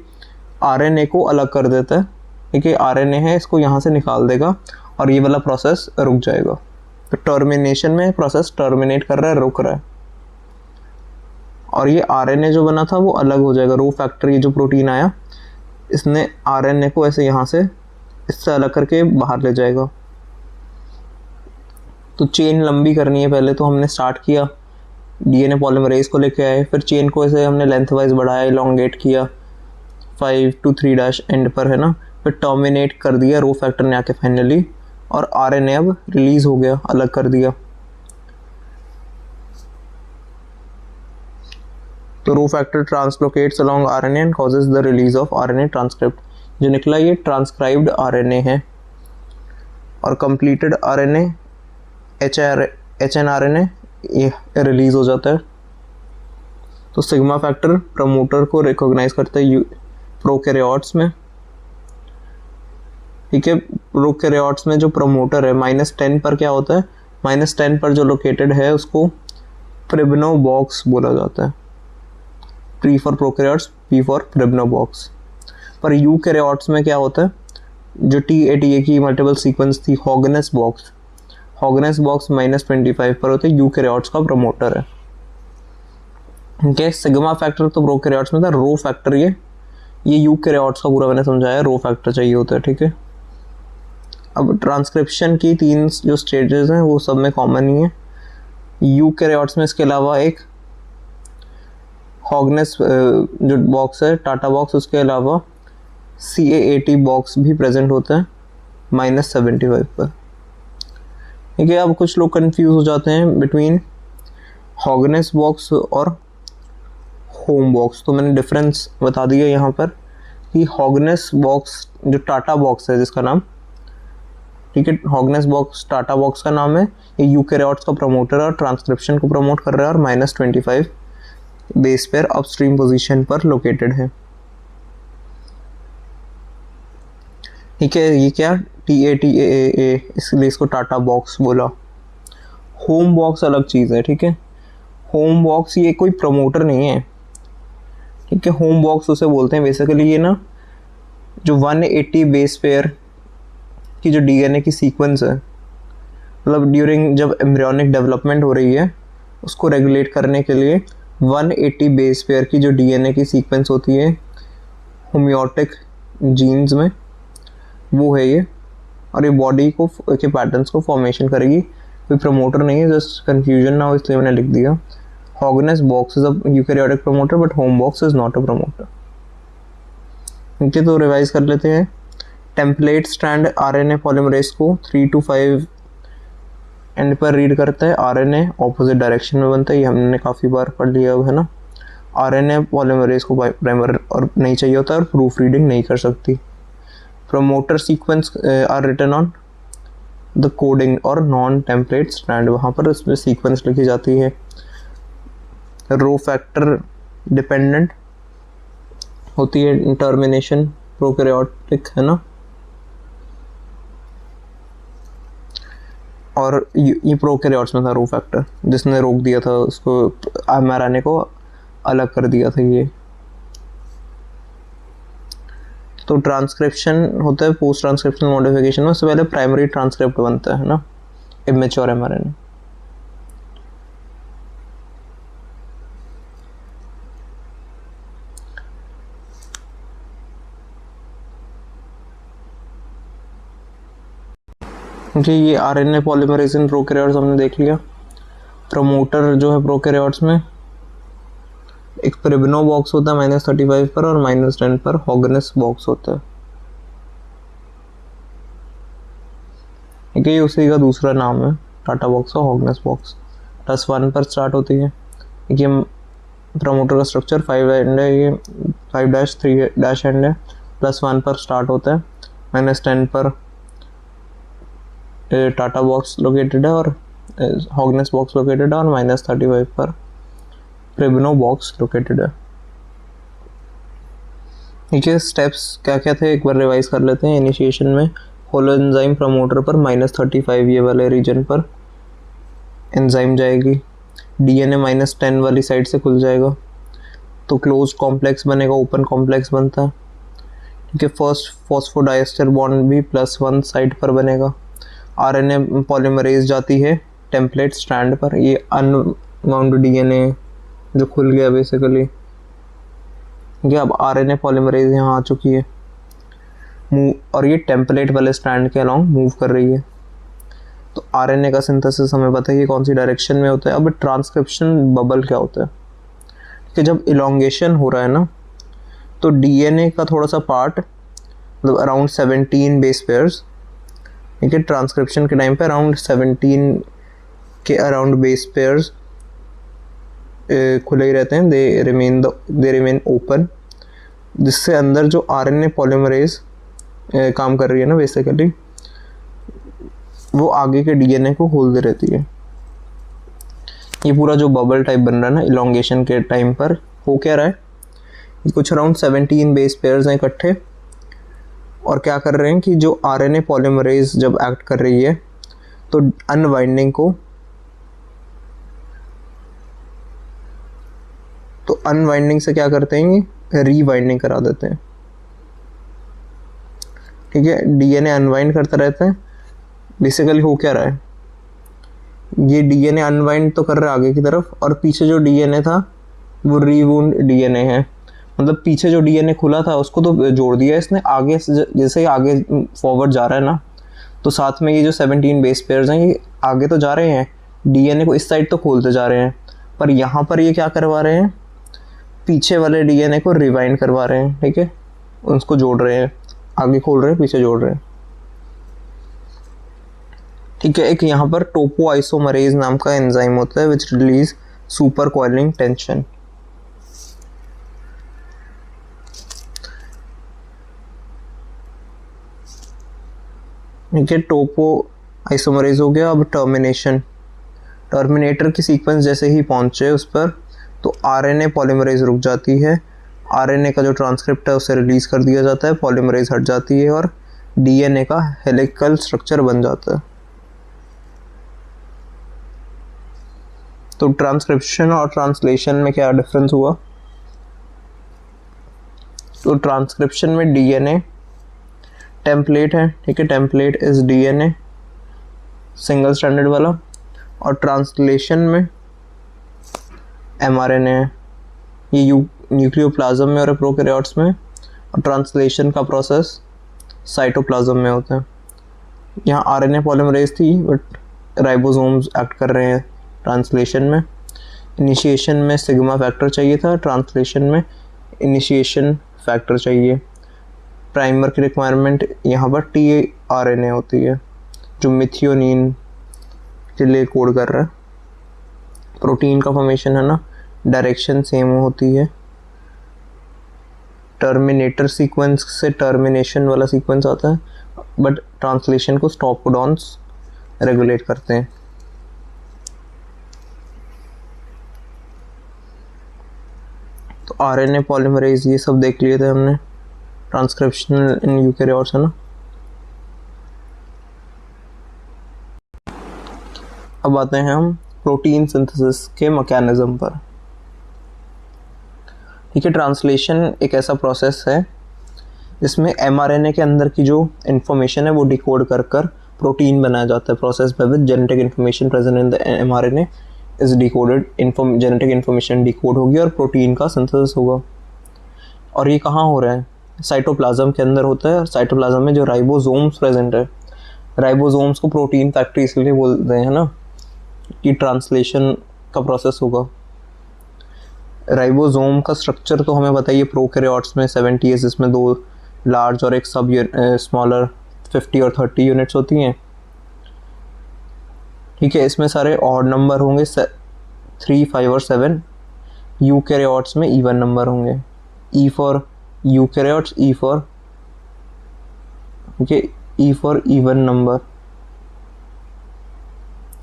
S1: आरएनए को अलग कर देता है। ठीक है, आरएनए है, इसको यहाँ से निकाल देगा और ये वाला प्रोसेस रुक जाएगा। तो टर्मिनेशन में प्रोसेस टर्मिनेट कर रहा है, रुक रहा है, और ये आरएनए जो बना था वो अलग हो जाएगा। रो फैक्टर, ये जो प्रोटीन आया, इसने आरएनए को ऐसे यहाँ से इससे अलग करके बाहर ले जाएगा। तो चेन लंबी करनी है, पहले तो हमने स्टार्ट किया डीएनए पॉलीमरेज को लेके आए, फिर चेन को ऐसे हमने लेंथ वाइज बढ़ाया, इलोंगेट किया 5 to 3' एंड पर, है ना, फिर टर्मिनेट कर दिया रो फैक्टर ने आके फाइनली, और आरएनए अब रिलीज हो गया, अलग कर दिया। तो rho factor translocates along RNA and causes the release of RNA transcript. जो निकला ये ट्रांसक्राइब्ड आरएनए है, और कंप्लीटेड आरएनए एचएनआरएनए ये रिलीज हो जाता है। तो सिग्मा फैक्टर प्रमोटर को रिकॉग्नाइज करता है प्रोकैरियोट्स में। ठीक है, प्रोकैरियोट्स में जो प्रमोटर है -10 पर क्या होता है, -10 पर जो लोकेटेड है उसको प्रिब्नो बॉक्स बोला जाता है। Pre for prokaryotes, P for Pribnow box. पर यूकैरियोट्स में क्या होता है, जो TA की मल्टीपल सीक्वेंस थी, हॉगनेस बॉक्स, हॉगनेस बॉक्स -25 पर होते हैं, यूकैरियोट्स का प्रमोटर है। ठीक, सिग्मा फैक्टर तो प्रोकैरियोट्स में था, रो फैक्टर ये यूकैरियोट्स का पूरा मैंने समझाया, रो फैक्टर चाहिए होता है। ठीक है, अब ट्रांसक्रिप्शन की 3 जो स्टेजेस हैं वो सब में कॉमन ही है। यूकैरियोट्स में इसके अलावा एक हॉगनेस जो बॉक्स है, टाटा बॉक्स, उसके अलावा CAAT बॉक्स भी प्रेजेंट होता है -75 पर। ठीक है, अब कुछ लोग कंफ्यूज हो जाते हैं बिटवीन हॉगनेस बॉक्स और होम बॉक्स। तो मैंने डिफरेंस बता दिया यहाँ पर कि हॉगनेस बॉक्स जो टाटा बॉक्स है जिसका नाम, ठीक है, हॉगनेस बॉक्स टाटा बॉक्स का नाम है, ये यूकैरियोट्स का प्रमोटर और ट्रांसक्रिप्शन को प्रमोट कर रहा है, और -25 बेस पेयर अपस्ट्रीम पोजीशन पर लोकेटेड है। ठीक है, ये क्या TATAA, इसलिए इसको टाटा बॉक्स बोला। होम बॉक्स अलग चीज़ है। ठीक है, होम बॉक्स ये कोई प्रमोटर नहीं है। ठीक है, होम बॉक्स उसे बोलते हैं बेसिकली, ये ना जो 180 बेस पेयर की जो डीएनए की सीक्वेंस है, मतलब ड्यूरिंग जब एम्ब्रियोनिक डेवलपमेंट हो रही है उसको रेगुलेट करने के लिए 180 बेस पेयर की जो डीएनए की सीक्वेंस होती है होम्योटिक जीन्स में, वो है ये, और ये बॉडी को के पैटर्न्स को फॉर्मेशन करेगी। कोई प्रमोटर नहीं है, जस्ट कंफ्यूजन ना हो इसलिए मैंने लिख दिया। Hogness box is a eukaryotic promoter but home box is not a promoter. ठीक है, तो रिवाइज कर लेते हैं। टेम्पलेट स्ट्रैंड आरएनए पॉलीमरेज को 3 to 5 एंड पर रीड करता है, आरएनए ऑपोजिट डायरेक्शन में बनता है, ये हमने काफ़ी बार पढ़ लिया अब, है ना। आरएनए पॉलीमरेज को प्राइमर और नहीं चाहिए होता और प्रूफ रीडिंग नहीं कर सकती। Promoter sequence are written on the coding और नॉन टेम्पलेट स्ट्रैंड, वहाँ पर उसमें सीक्वेंस लिखी जाती है। रो फैक्टर डिपेंडेंट होती है टर्मिनेशन प्रोकैरियोटिक, है ना। और ये प्रोकैरियोट्स में था रो फैक्टर, जिसने रोक दिया था उसको, mRNA को अलग कर दिया था ये। तो ट्रांसक्रिप्शन होता है पोस्ट ट्रांसक्रिप्शनल मॉडिफिकेशन में, उससे पहले प्राइमरी ट्रांसक्रिप्ट बनता है ना, इमेच्योर mRNA। जी, ये आरएनए पॉलीमरेज इन प्रोकैरियोट्स हमने देख लिया। प्रमोटर जो है प्रोकैरियोट्स में एक प्रिब्नो बॉक्स होता है -35 पर और -10 पर हॉगनेस बॉक्स होता है। ठीक है, ये उसी का दूसरा नाम है, टाटा बॉक्स और हॉगनेस बॉक्स। +1 पर स्टार्ट होती है। ये प्रमोटर का स्ट्रक्चर 5 एंड है, ये 5-3 एंड है, +1 पर स्टार्ट होता है, -10 पर टाटा बॉक्स लोकेटेड है और हॉगनेस बॉक्स लोकेटेड है और -35 पर प्रिब्नो बॉक्स लोकेटेड है। ठीक है, स्टेप्स क्या क्या थे एक बार रिवाइज कर लेते हैं। इनिशिएशन में होलो एंजाइम प्रमोटर पर -35 ये वाले रीजन पर एंजाइम जाएगी, डीएनए -10 वाली साइड से खुल जाएगा तो क्लोज कॉम्प्लेक्स बनेगा, ओपन कॉम्प्लेक्स बनता है। ठीक है, फर्स्ट फॉस्फोडाइएस्टर बॉन्ड भी +1 साइड पर बनेगा। आरएनए पॉलीमरेज जाती है टेम्पलेट स्ट्रैंड पर, ये अनबाउंड डीएनए जो खुल गया बेसिकली। ठीक है, अब आरएनए पॉलीमरेज यहाँ आ चुकी है मूव, और ये टेम्पलेट वाले स्ट्रैंड के अलोंग मूव कर रही है। तो आरएनए का सिंथेसिस हमें पता है कि कौन सी डायरेक्शन में होता है। अब ट्रांसक्रिप्शन बबल क्या होता है कि जब इलोंगेशन हो रहा है ना, तो डीएनए का थोड़ा सा पार्ट मतलब अराउंड 17 बेस पेयर्स, ठीक है, ट्रांसक्रिप्शन के टाइम पे अराउंड 17 के अराउंड बेस पेयर्स खुले ही रहते हैं, दे रिमेन ओपन, जिससे अंदर जो आरएनए पॉलीमरेज काम कर रही है ना बेसिकली, वो आगे के डीएनए को खोल दे रहती है। ये पूरा जो बबल टाइप बन रहा है ना इलोंगेशन के टाइम पर, हो क्या रहा है, कुछ अराउंड 17 बेस पेयर्स हैं इकट्ठे, और क्या कर रहे हैं कि जो आरएनए पॉलीमरेज जब एक्ट कर रही है तो अनवाइंडिंग से क्या करते हैं, रीवाइंडिंग करा देते हैं। ठीक है, डीएनए अनवाइंड करता रहता है। बेसिकली हो क्या रहा है, ये डीएनए अनवाइंड तो कर रहा है आगे की तरफ, और पीछे जो डीएनए था वो रीवुंड डीएनए है, मतलब पीछे जो डीएनए खुला था उसको तो जोड़ दिया इसने, आगे जैसे ही आगे फॉरवर्ड जा रहा है ना, तो साथ में ये जो 17 बेस पेयर्स हैं ये आगे तो जा रहे हैं, डीएनए को इस साइड तो खोलते जा रहे हैं, पर यहाँ पर ये क्या करवा रहे हैं, पीछे वाले डीएनए को रिवाइंड करवा रहे हैं। ठीक है, उसको जोड़ रहे हैं, आगे खोल रहे हैं, पीछे जोड़ रहे हैं। ठीक है, एक यहाँ पर टोपोआइसोमरेज नाम का एंजाइम होता है विच रिलीज सुपर कॉइलिंग टेंशन। ठीक है, टोपोआइसोमरेज हो गया। अब टर्मिनेटर की सीक्वेंस जैसे ही पहुंचे उस पर, तो आरएनए पॉलीमरेज रुक जाती है, आरएनए का जो ट्रांसक्रिप्ट है उसे रिलीज कर दिया जाता है, पॉलीमरेज हट जाती है और डीएनए का हेलिकल स्ट्रक्चर बन जाता है। तो ट्रांसक्रिप्शन और ट्रांसलेशन में क्या डिफरेंस हुआ, तो ट्रांसक्रिप्शन में डीएनए टेम्पलेट है, ठीक है, template is DNA single stranded वाला, और ट्रांसलेशन में एमआरएनए है, ये न्यूक्लियोप्लाज्म में और प्रोकैरियोट्स में, और ट्रांसलेशन का प्रोसेस साइटोप्लाज्म में होता है। यहाँ आरएनए पॉलीमरेज थी बट राइबोसोम्स एक्ट कर रहे हैं ट्रांसलेशन में। इनिशिएशन में सिग्मा फैक्टर चाहिए था, ट्रांसलेशन में इनिशिएशन फैक्टर चाहिए। प्राइमर की रिक्वायरमेंट यहाँ पर टीआरएनए होती है जो मिथियोनिन के लिए कोड कर रहा है। प्रोटीन का फॉर्मेशन है ना, डायरेक्शन सेम होती है, टर्मिनेटर सीक्वेंस से टर्मिनेशन वाला सीक्वेंस आता है, बट ट्रांसलेशन को स्टॉप कोडॉन्स रेगुलेट करते हैं। तो आरएनए पॉलीमरेज ये सब देख लिए थे हमने, ट्रांसक्रिप्शन इन यूकैरियोट्स है ना। अब आते हैं हम प्रोटीन सिंथेसिस के मैकेनिज्म पर। ठीक है, ट्रांसलेशन एक ऐसा प्रोसेस है जिसमें एमआरएनए के अंदर की जो इन्फॉर्मेशन है वो डिकोड कर प्रोटीन बनाया जाता है। Process by which genetic information present in the mRNA is decoded, genetic information decode होगी और प्रोटीन का सिंथेसिस होगा। और ये कहाँ हो रहा है, साइटोप्लाज्म के अंदर होता है। और साइटोप्लाज्म में जो राइबोसोम्स प्रेजेंट है, राइबोसोम्स को प्रोटीन फैक्ट्री इसलिए बोलते हैं ना, की ट्रांसलेशन का प्रोसेस होगा। राइबोसोम का स्ट्रक्चर तो हमें बताइए, प्रोकैरियोट्स में 70s, इसमें 2 लार्ज और एक सब स्मॉलर 50 और 30 यूनिट्स होती हैं। ठीक है, इसमें सारे ऑड नंबर होंगे 3, 5 और 7। यूकैरियोट्स में इवन नंबर होंगे। E for eukaryotes, E for even number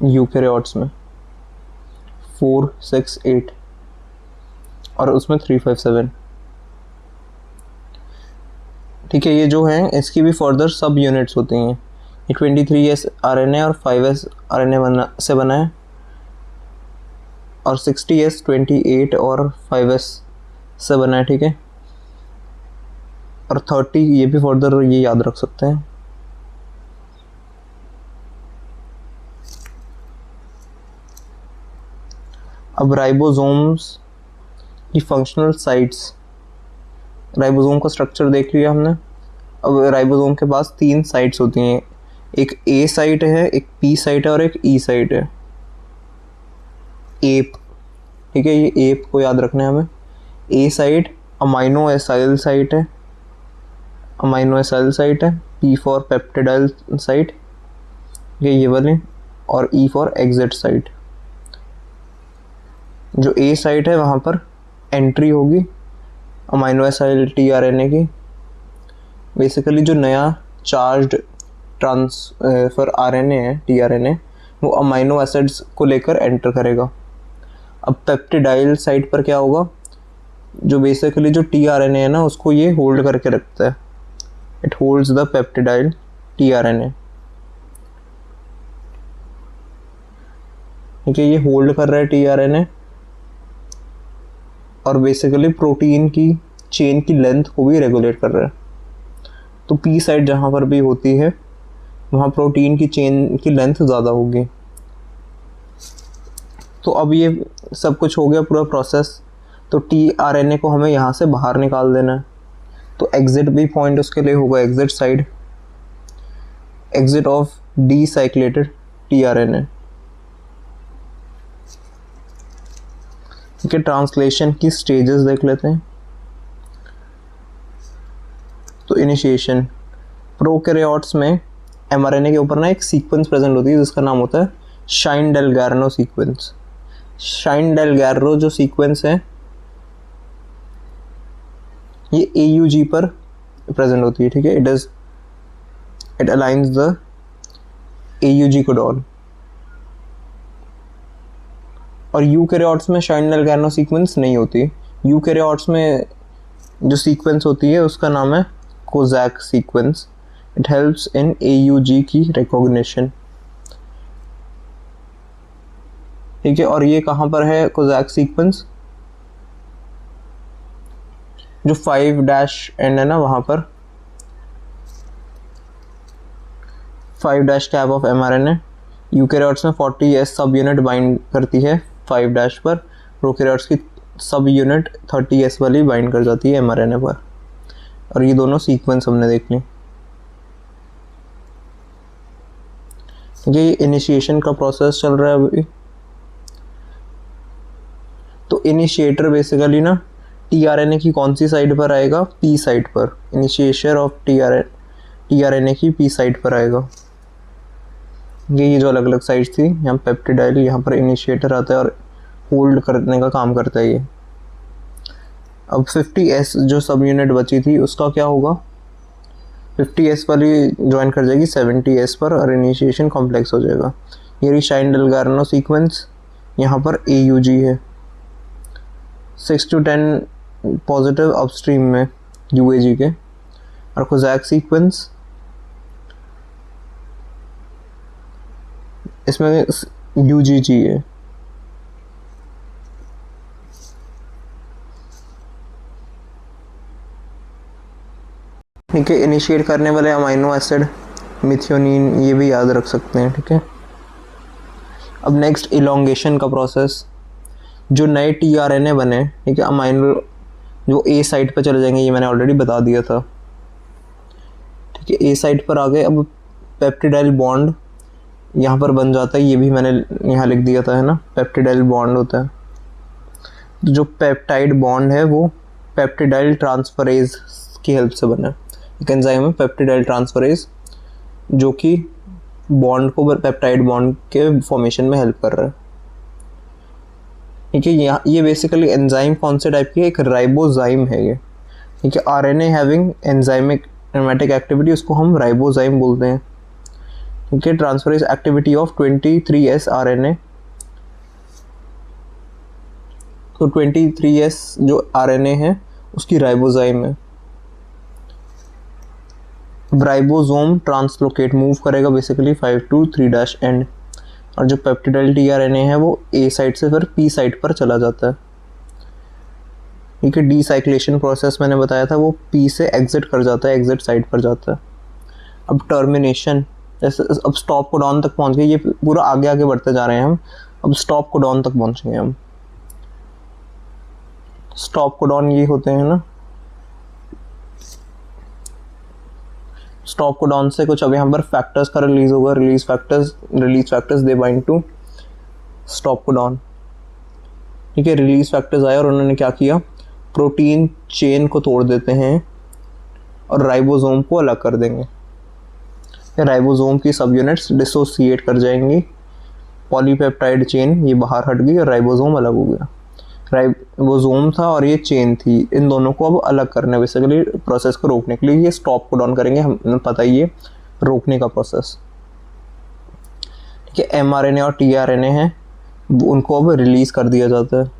S1: eukaryotes में 4, 6, 8 और उसमें 3, 5, 7। ठीक है, ये जो है इसकी भी फर्दर सब यूनिट्स होती हैं। ये 23S RNA और 5S RNA से बना है, और 60S 28 और 5S से बना है। ठीक है, और 30 ये भी फर्दर ये याद रख सकते हैं। अब राइबोसोम्स की फंक्शनल साइट्स, राइबोसोम का स्ट्रक्चर देख लिया हमने। अब राइबोसोम के पास 3 साइट्स होती हैं, एक ए साइट है, एक पी साइट है और एक ई साइट है। एप, ठीक है, ये एप को याद रखना है हमें। ए साइट अमाइनो एसाइल साइट है, अमाइनो एसाइल साइट है। पी फॉर पेप्टिडाइल साइट, ये वाली, और ई फॉर एग्जिट साइट। जो ए साइट है वहाँ पर एंट्री होगी अमाइनो एसाइल tRNA की। बेसिकली जो नया चार्ज्ड ट्रांसफर RNA है tRNA, वो अमाइनो एसिड्स को लेकर एंटर करेगा। अब पेप्टिडाइल साइट पर क्या होगा, जो बेसिकली जो tRNA है ना, उसको ये होल्ड करके रखता है। It holds the peptidyl tRNA। ठीक है, ये होल्ड कर रहा है tRNA और बेसिकली प्रोटीन की चेन की लेंथ को भी रेगुलेट कर रहा है। तो पी साइड जहाँ पर भी होती है वहाँ प्रोटीन की चेन की लेंथ ज़्यादा होगी। तो अब ये सब कुछ हो गया पूरा प्रोसेस। तो tRNA को हमें यहाँ से बाहर निकाल देना है। तो एग्जिट भी पॉइंट उसके लिए होगा, exit side, exit of deacylated tRNA। ठीक है, ट्रांसलेशन की स्टेजेस देख लेते हैं। तो इनिशिएशन, प्रोकैरियोट्स में mRNA के ऊपर ना एक सीक्वेंस प्रेजेंट होती है जिसका नाम होता है शाइन-डेल्गार्नो सीक्वेंस। शाइन-डेल्गार्नो जो सीक्वेंस है ये AUG पर प्रेजेंट होती है। ठीक है, it aligns the AUG codon. और यूकैरियोट्स में शाइन-डेल्गार्नो सीक्वेंस नहीं होती। यूकैरियोट्स में जो सीक्वेंस होती है उसका नाम है कोजैक sequence. It helps in AUG की रिकॉग्निशन। ठीक है, और ये कहाँ पर है कोजैक सीक्वेंस, जो 5' एंड है ना वहाँ पर, 5' कैप ऑफ mRNA। यूकैरियोट्स में 40S सब यूनिट बाइंड करती है 5' पर, प्रोकैरियोट्स की सब यूनिट 30S वाली बाइंड कर जाती है mRNA पर। और ये दोनों सीक्वेंस हमने देख ली। ये इनिशिएशन का प्रोसेस चल रहा है अभी। तो इनिशिएटर बेसिकली ना tRNA की कौन सी साइड पर आएगा, पी साइड पर। इनिशिएशन ऑफ tRNA की पी साइड पर आएगा। ये जो अलग अलग साइड थी, यहाँ पेप्टिडाइल, यहाँ पर इनिशिएटर आता है और होल्ड करने का काम करता है ये। अब 50S जो सब यूनिट बची थी उसका क्या होगा, 50S वाली ज्वाइन कर जाएगी 70S पर और इनिशिएशन कॉम्प्लेक्स हो जाएगा। ये शाइन-डेल्गार्नो सीक्वेंस, यहाँ पर AUG है। 6 to 10 पॉजिटिव अपस्ट्रीम में UAG के। और कोजैक सीक्वेंस, इसमें UGG है। ठीक है, इनिशिएट करने वाले अमाइनो एसिड मिथियोनिन, ये भी याद रख सकते हैं। ठीक है, अब नेक्स्ट इलोंगेशन का प्रोसेस। जो नए tRNA बने, ठीक है, अमाइनो जो ए साइट पर चले जाएंगे, ये मैंने ऑलरेडी बता दिया था। ठीक है, ए साइट पर आ गए। अब पेप्टिडाइल बॉन्ड यहाँ पर बन जाता है, ये भी मैंने यहाँ लिख दिया था, है ना, पेप्टिडाइल बॉन्ड होता है। जो पेप्टाइड बॉन्ड है वो पेप्टिडाइल ट्रांसफरेज की हेल्प से बना है। एक एंजाइम है पेप्टिडाइल ट्रांसफरेज जो कि बॉन्ड को, पेप्टाइड बॉन्ड के फॉर्मेशन में हेल्प कर रहा है। ठीक है, यहाँ ये बेसिकली एंजाइम कौन से टाइप की है, एक राइबोजाइम है ये। ठीक है, RNA having enzymic aromatic activity, उसको हम राइबोजाइम बोलते हैं। ठीक है, transferase activity of 23S RNA. तो 23S जो आरएनए है उसकी राइबोजाइम है। राइबोसोम ट्रांसलोकेट मूव करेगा बेसिकली 5 to 3' एंड, और जो पेप्टिडाइल टीआरएनए है वो ए साइड से फिर पी साइड पर चला जाता है। ठीक है, डीसाइक्लेशन प्रोसेस मैंने बताया था, वो पी से एग्जिट कर जाता है, एग्जिट साइड पर जाता है। अब टर्मिनेशन, जैसे अब स्टॉप कोडॉन तक पहुंच गए, ये पूरा आगे आगे बढ़ते जा रहे हैं हम, अब स्टॉप कोडॉन तक पहुंचेंगे हम। स्टॉप कोडॉन ये होते हैं ना, स्टॉप कोडॉन से कुछ अब यहाँ पर फैक्टर्स का रिलीज होगा, release factors they bind to stop codon. ठीक है, रिलीज फैक्टर्स आए और उन्होंने क्या किया, प्रोटीन चेन को तोड़ देते हैं और राइबोसोम को अलग कर देंगे। राइबोसोम की सब यूनिट्स डिसोसिएट कर जाएंगी, पॉलीपेप्टाइड चेन ये बाहर हट गई और राइबोसोम अलग हो गया। राइबोसोम था और ये चेन थी, इन दोनों को अब अलग करना बेसिकली प्रोसेस को रोकने के लिए ये स्टॉप कोडॉन करेंगे, हमें पता ही है रोकने का प्रोसेस। ठीक है, एमआरएनए और टीआरएनए हैं, उनको अब रिलीज कर दिया जाता है।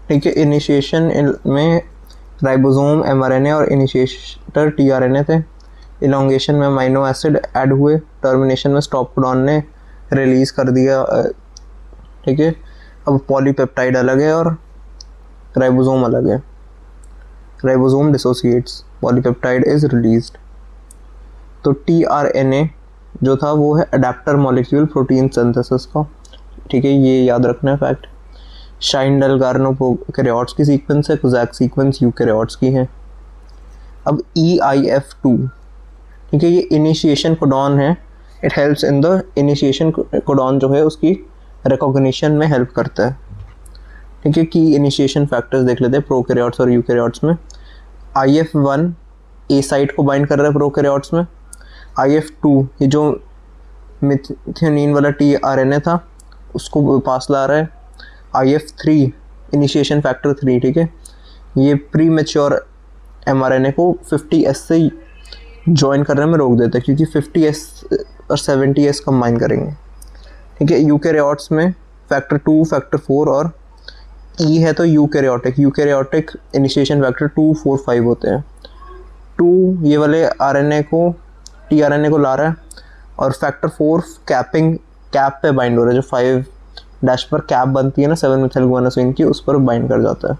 S1: ठीक है, इनिशिएशन में राइबोसोम एमआरएनए और इनिशिएटर टीआरएनए थे। इलोंगेशन में अमीनो एसिड ऐड हुए, टर्मिनेशन में स्टॉप कोडॉन ने रिलीज कर दिया। ठीक है, अब पॉलीपेप्टाइड अलग है और राइबोसोम अलग है। Ribosome dissociates, polypeptide is released. तो टीआरएनए जो था वो है अडेप्टर मॉलिक्यूल प्रोटीन सिंथेसिस का। ठीक है, ये याद रखना है फैक्ट। शाइनडेल-गार्नो प्रोकैरियोट्स की सीक्वेंस है, कोजैक सीक्वेंस यूकैरियोट्स की है। अब EIF2, ठीक है, ये इनिशिएशन कोडॉन है, it helps in the initiation codon जो है उसकी रिकॉग्निशन में हेल्प करता है। ठीक है, की इनिशिएशन फैक्टर्स देख लेते हैं प्रोकैरियोट्स और यूकैरियोट्स में। IF1 ए साइट को बाइंड कर रहा है प्रोकैरियोट्स में। IF2 ये जो मिथ्योनिन वाला टीआरएनए था उसको पास ला रहा है। IF3 इनिशिएशन फैक्टर 3, ठीक है, ये प्री मैच्योर एमआरएनए को 50S से ज्वाइन करने में रोक देता है क्योंकि 50S और 70S कंबाइन करेंगे। ठीक है, यूकैरियोट्स में फैक्टर 2, फैक्टर 4 और E है तो यूकैरियोटिक इनिशिएशन फैक्टर 2, 4, 5 होते हैं। 2 ये वाले आरएनए को, टीआरएनए को ला रहा है और फैक्टर 4 कैप पे बाइंड हो रहा है, जो 5' पर कैप बनती है ना 7 मिथाइल गुआनोसिन की, उस पर बाइंड कर जाता है।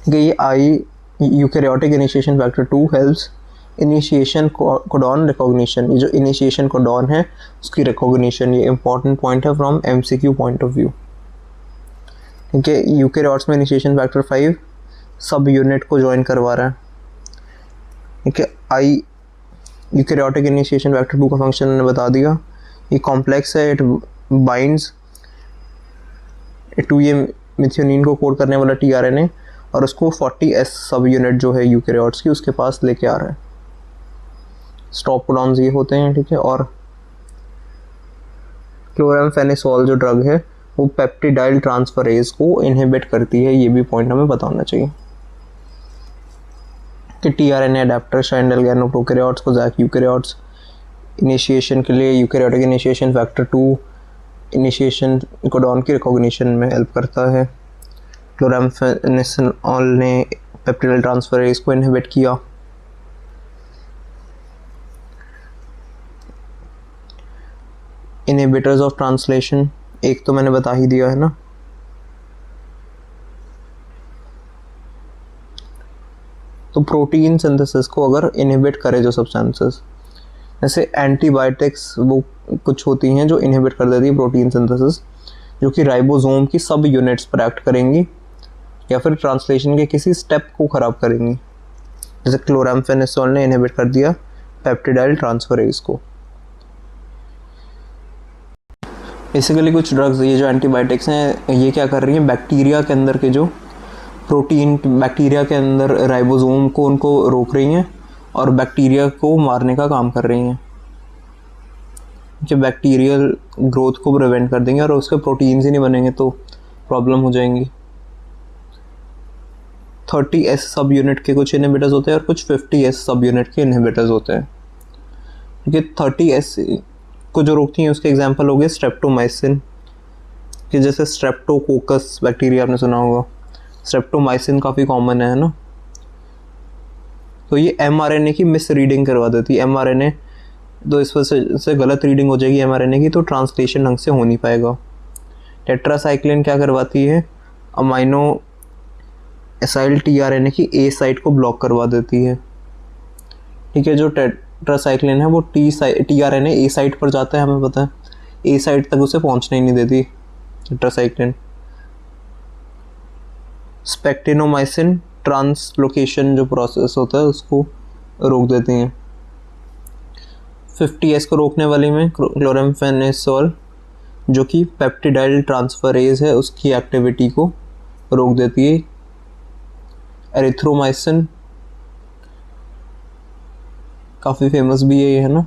S1: ठीक है, ये eukaryotic initiation factor 2 helps initiation codon recognition. ये जो इनिशिएशन कोडॉन है उसकी रिकॉग्निशन, ये इंपॉर्टेंट पॉइंट है from MCQ point of view. ठीक है, यूकैरियोट्स में इनिशिएशन फैक्टर 5 सब यूनिट को ज्वाइन करवा रहा है। ठीक है, यूकैरियोटिक इनिशिएशन फैक्टर 2 का फंक्शन मैंने बता दिया, ये कॉम्प्लेक्स है, इट बाइंड्स टू ये मिथ्योनिन को कोड करने वाला टीआरएनए और उसको 40S सब यूनिट जो है यूकैरियोट्स की उसके पास लेके आ रहा है। स्टॉप कोडॉन्स ये होते हैं। ठीक है, और क्लोरामफेनिसोल जो ड्रग है वो पेप्टिडाइल ट्रांसफरेज को इनहिबिट करती है, ये भी पॉइंट हमें पता होना चाहिए। कि tRNA adapter Shine Dalgarno prokaryotes, Kozak eukaryotes initiation के लिए eukaryotic initiation factor 2 initiation codon की रिकॉग्निशन में हेल्प करता है। क्लोरामफेनिसोल ने पेप्टिडाइल ट्रांसफरेज को इनहिबिट किया। इनहिबिटर्स ऑफ ट्रांसलेशन एक तो मैंने बता ही दिया है ना। तो प्रोटीन सिंथेसिस को अगर इनहिबिट करे जो सब्सटेंसेस, जैसे एंटीबायोटिक्स वो कुछ होती हैं जो इनहिबिट कर देती है प्रोटीन सिंथेसिस, जो कि राइबोसोम की सब यूनिट्स पर एक्ट करेंगी या फिर ट्रांसलेशन के किसी स्टेप को ख़राब करेंगी। जैसे क्लोराम्फेनिसोल ने इनहिबिट कर दिया पेप्टिडाइल ट्रांसफरेज को। बेसिकली कुछ ड्रग्स, ये जो एंटीबायोटिक्स हैं, ये क्या कर रही हैं, बैक्टीरिया के अंदर के जो प्रोटीन, बैक्टीरिया के अंदर राइबोसोम को उनको रोक रही हैं और बैक्टीरिया को मारने का काम कर रही हैं, जो बैक्टीरियल ग्रोथ को प्रिवेंट कर देंगे और उसके प्रोटीन्स ही नहीं बनेंगे तो प्रॉब्लम हो जाएंगी। 30S सब यूनिट के कुछ इनहिबिटर्स होते हैं और कुछ 50S सब यूनिट के इनहिबिटर्स होते हैं। क्योंकि 30S को जो रोकती हैं उसके एग्जांपल हो गए स्ट्रेप्टोमाइसिन, कि जैसे स्ट्रेप्टोकोकस बैक्टीरिया आपने सुना होगा, स्ट्रेप्टोमाइसिन काफ़ी कॉमन है ना। तो ये mRNA की मिस रीडिंग करवा देती है। mRNA तो इस वजह से गलत रीडिंग हो जाएगी mRNA की, तो ट्रांसलेशन ढंग से हो नहीं पाएगा। टेट्रासाइक्लिन क्या करवाती है, अमाइनो एसाइल tRNA की A साइट को ब्लॉक करवा देती है। ठीक है, जो टेट्रासाइक्लिन है वो tRNA A साइट पर जाता है, हमें पता है, A साइट तक उसे पहुंचने ही नहीं देती टेट्रासाइक्लिन। स्पेक्टिनोमाइसिन ट्रांसलोकेशन जो प्रोसेस होता है उसको रोक देती हैं। 50S को रोकने वाली में क्लोराम्फेनिसोल जो कि पेप्टिडाइल ट्रांसफरेज है उसकी एक्टिविटी को रोक देती है। एरिथ्रोमाइसिन काफ़ी फेमस भी है ये, है ना,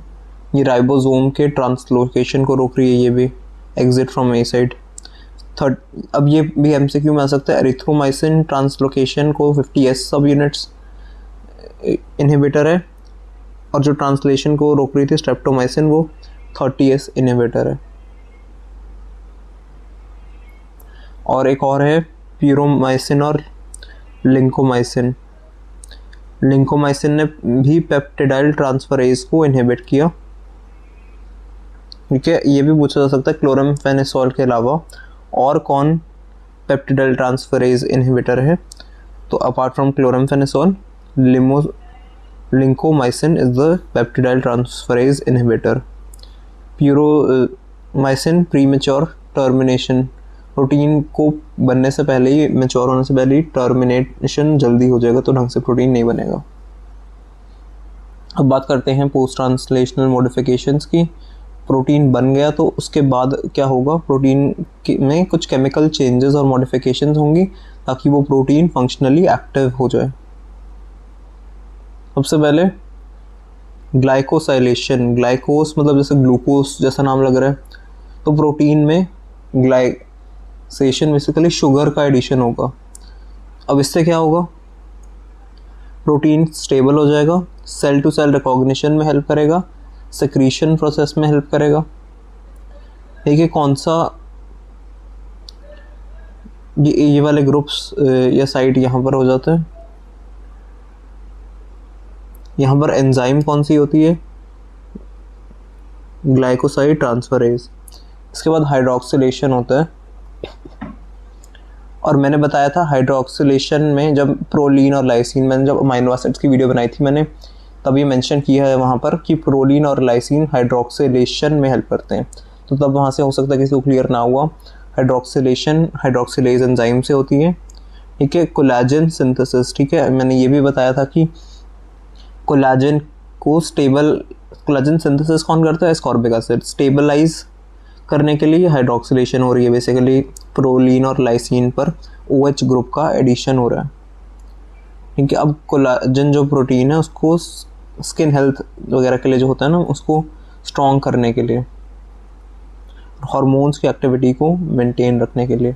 S1: ये राइबोसोम के ट्रांसलोकेशन को रोक रही है, ये भी एग्जिट फ्रॉम ए साइड। अब ये भी MCQ में आ सकता है, एरिथ्रोमाइसिन ट्रांसलोकेशन को 50S सब यूनिट्स इनहिबिटर है और जो ट्रांसलेशन को रोक रही थी स्ट्रेप्टोमाइसिन वो 30S इनहिबिटर है। और एक और है प्यूरोमाइसिन और लिंकोमाइसिन। लिंकोमाइसिन ने भी पेप्टिडाइल ट्रांसफरेज को इनहिबिट किया। ठीक है, ये भी पूछा जा सकता है क्लोराम्फेनिसोल के अलावा और कौन पेप्टिडाइल ट्रांसफरेज इनहिबिटर है। तो apart from chloramphenicol, lincomycin is the peptidyl transferase inhibitor. Puromycin premature termination, protein को बनने से पहले ही, मैच्योर होने से पहले ही टर्मिनेशन जल्दी हो जाएगा तो ढंग से प्रोटीन नहीं बनेगा। अब बात करते हैं पोस्ट ट्रांसलेशनल मॉडिफिकेशंस की। प्रोटीन बन गया तो उसके बाद क्या होगा, प्रोटीन में कुछ केमिकल चेंजेस और मॉडिफिकेशंस होंगी ताकि वो प्रोटीन फंक्शनली एक्टिव हो जाए। सबसे पहले ग्लाइकोसाइलेशन, ग्लाइकोस मतलब जैसे ग्लूकोस जैसा नाम लग रहा है, तो प्रोटीन में ग्लाइसेशन बेसिकली शुगर का एडिशन होगा। अब इससे क्या होगा, प्रोटीन स्टेबल हो जाएगा, सेल टू सेल रिकॉग्निशन में हेल्प करेगा, सेक्रीशन प्रोसेस में हेल्प करेगा। देखिए कौन सा, ये वाले ग्रुप्स या साइट यहाँ पर हो जाते हैं। यहाँ पर एंजाइम कौन सी होती है, ग्लाइकोसाइड ट्रांसफरेज। इसके बाद हाइड्रोक्सिलेशन होता है, और मैंने बताया था हाइड्रोक्सिलेशन में जब प्रोलीन और लाइसिन, मैंने जब अमीनो एसिड्स की वीडियो बनाई थी मैंने तब ये मेंशन किया है वहाँ पर कि प्रोलीन और लाइसिन हाइड्रोक्सिलेशन में हेल्प करते हैं। तो तब वहाँ से हो सकता है किसी को क्लियर ना हुआ, हाइड्रोक्सिलेशन हाइड्रोक्सिलेज एंजाइम से होती है। ठीक है, कोलाजन सिंथेसिस, ठीक है, मैंने ये भी बताया था कि कोलाजन को कोलाजन सिंथेसिस कौन करता है, एस्कॉर्बिक एसिड। स्टेबलाइज करने के लिए हाइड्रोक्सिलेशन हो रही है, बेसिकली प्रोलीन और लाइसिन पर OH ग्रुप का एडिशन हो रहा है। ठीक है, अब कोलाजन जो प्रोटीन है उसको स्किन हेल्थ वगैरह के लिए जो होता है ना, उसको स्ट्रॉन्ग करने के लिए, हार्मोन्स की एक्टिविटी को मेंटेन रखने के लिए।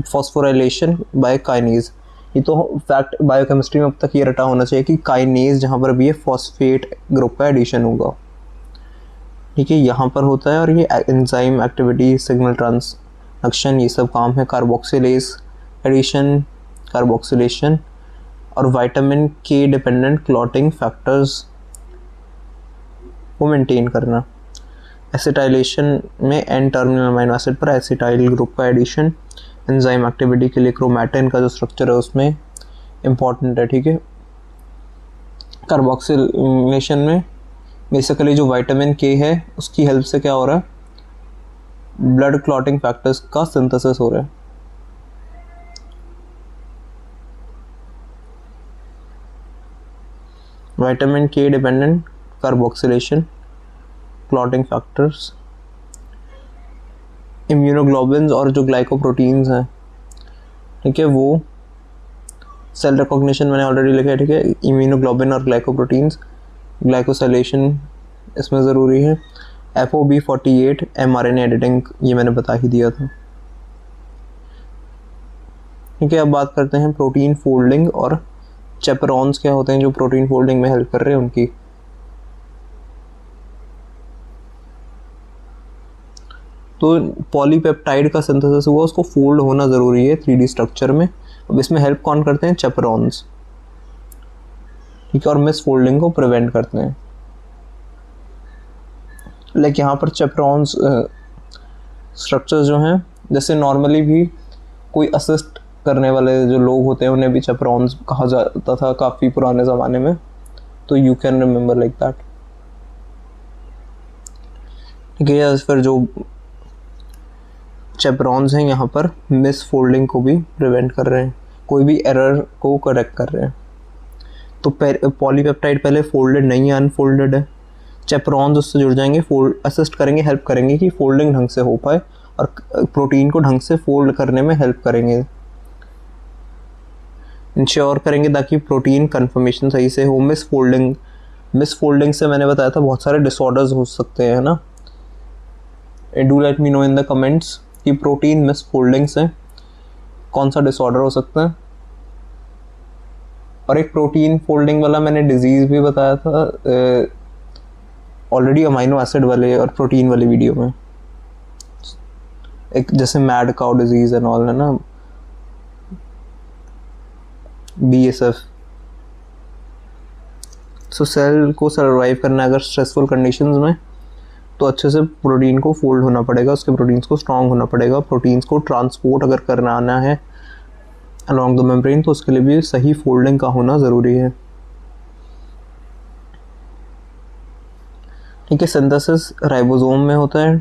S1: फॉस्फोराइलेशन बाय काइनेज, ये तो फैक्ट बायोकेमिस्ट्री में अब तक ये रटा होना चाहिए कि काइनेज जहाँ पर भी है फॉस्फेट ग्रुप का एडिशन होगा। ठीक है, यहाँ पर होता है, और ये एंजाइम एक्टिविटी, सिग्नल ट्रांसडक्शन, ये सब काम है। कार्बोक्सिलेज एडिशन, कार्बोक्सिलेशन, और विटामिन के डिपेंडेंट क्लॉटिंग फैक्टर्स को मेंटेन करना। एसिटाइलेशन में एन टर्मिनल अमीनो एसिड पर एसिटाइल ग्रुप का एडिशन, एंजाइम एक्टिविटी के लिए क्रोमैटिन का जो स्ट्रक्चर है उसमें इम्पॉर्टेंट है। ठीक है, कार्बोक्सिलेशन में बेसिकली जो विटामिन के है उसकी हेल्प से क्या हो रहा है, ब्लड क्लॉटिंग फैक्टर्स का सिंथेसिस हो रहा है। विटामिन के dependent carboxylation, clotting factors, immunoglobins और जो ग्लाइकोप्रोटीन्स हैं, ठीक है, वो सेल रिकॉग्निशन मैंने ऑलरेडी लिखा है, ठीक है, इम्यूनोग्लोबिन और ग्लाइकोप्रोटीन्स, ग्लाइकोसाइलेशन इसमें ज़रूरी है, FOB48 mRNA एडिटिंग ये मैंने बता ही दिया था, ठीक है। अब बात करते हैं प्रोटीन फोल्डिंग और चैपरॉन्स क्या होते हैं जो प्रोटीन फोल्डिंग में हेल्प कर रहे हैं उनकी। तो पॉलीपेप्टाइड का सिंथेसिस हुआ, उसको फोल्ड होना ज़रूरी है 3D स्ट्रक्चर में। अब इसमें हेल्प कौन करते हैं? चैपरॉन्स, ठीक है, और मिस फोल्डिंग को प्रिवेंट करते हैं। लाइक यहाँ पर चैपरॉन्स स्ट्रक्चर्स जो हैं, जैसे नॉर्मली भी कोई असिस्ट करने वाले जो लोग होते हैं उन्हें भी चैपरॉन्स कहा जाता था काफ़ी पुराने ज़माने में, तो you can remember like that, ठीक है। या फिर जो चैपरॉन्स हैं यहाँ पर मिस फोल्डिंग को भी प्रिवेंट कर रहे हैं, कोई भी एरर को करेक्ट कर रहे हैं। तो पॉलीपेप्टाइड पहले फोल्डेड नहीं है, अनफोल्डेड है, चैपरॉन्स उससे जुड़ जाएंगे, फोल्ड असिस्ट करेंगे, हेल्प करेंगे कि फोल्डिंग ढंग से हो पाए और प्रोटीन को ढंग से फोल्ड करने में हेल्प करेंगे, इंश्योर करेंगे ताकि प्रोटीन कन्फर्मेशन सही से हो। मिस फोल्डिंग से मैंने बताया था बहुत सारे डिसऑर्डर्स हो सकते हैं, है ना। Do let me know in the comments कि प्रोटीन मिस फोल्डिंग से कौन सा डिसऑर्डर हो सकता है। और एक प्रोटीन फोल्डिंग वाला मैंने डिजीज़ भी बताया था ऑलरेडी अमाइनो एसिड वाले और प्रोटीन वाली वीडियो में, एक जैसे mad cow disease and all, है ना, BSF। सो सेल को सर्वाइव करना है अगर स्ट्रेसफुल कंडीशंस में, तो अच्छे से प्रोटीन को फोल्ड होना पड़ेगा, उसके प्रोटीन्स को स्ट्रॉन्ग होना पड़ेगा, प्रोटीन्स को ट्रांसपोर्ट अगर करना आना है अलॉन्ग द मेम्ब्रेन तो उसके लिए भी सही फोल्डिंग का होना ज़रूरी है, ठीक है। सिंथेसिस राइबोसोम में होता है,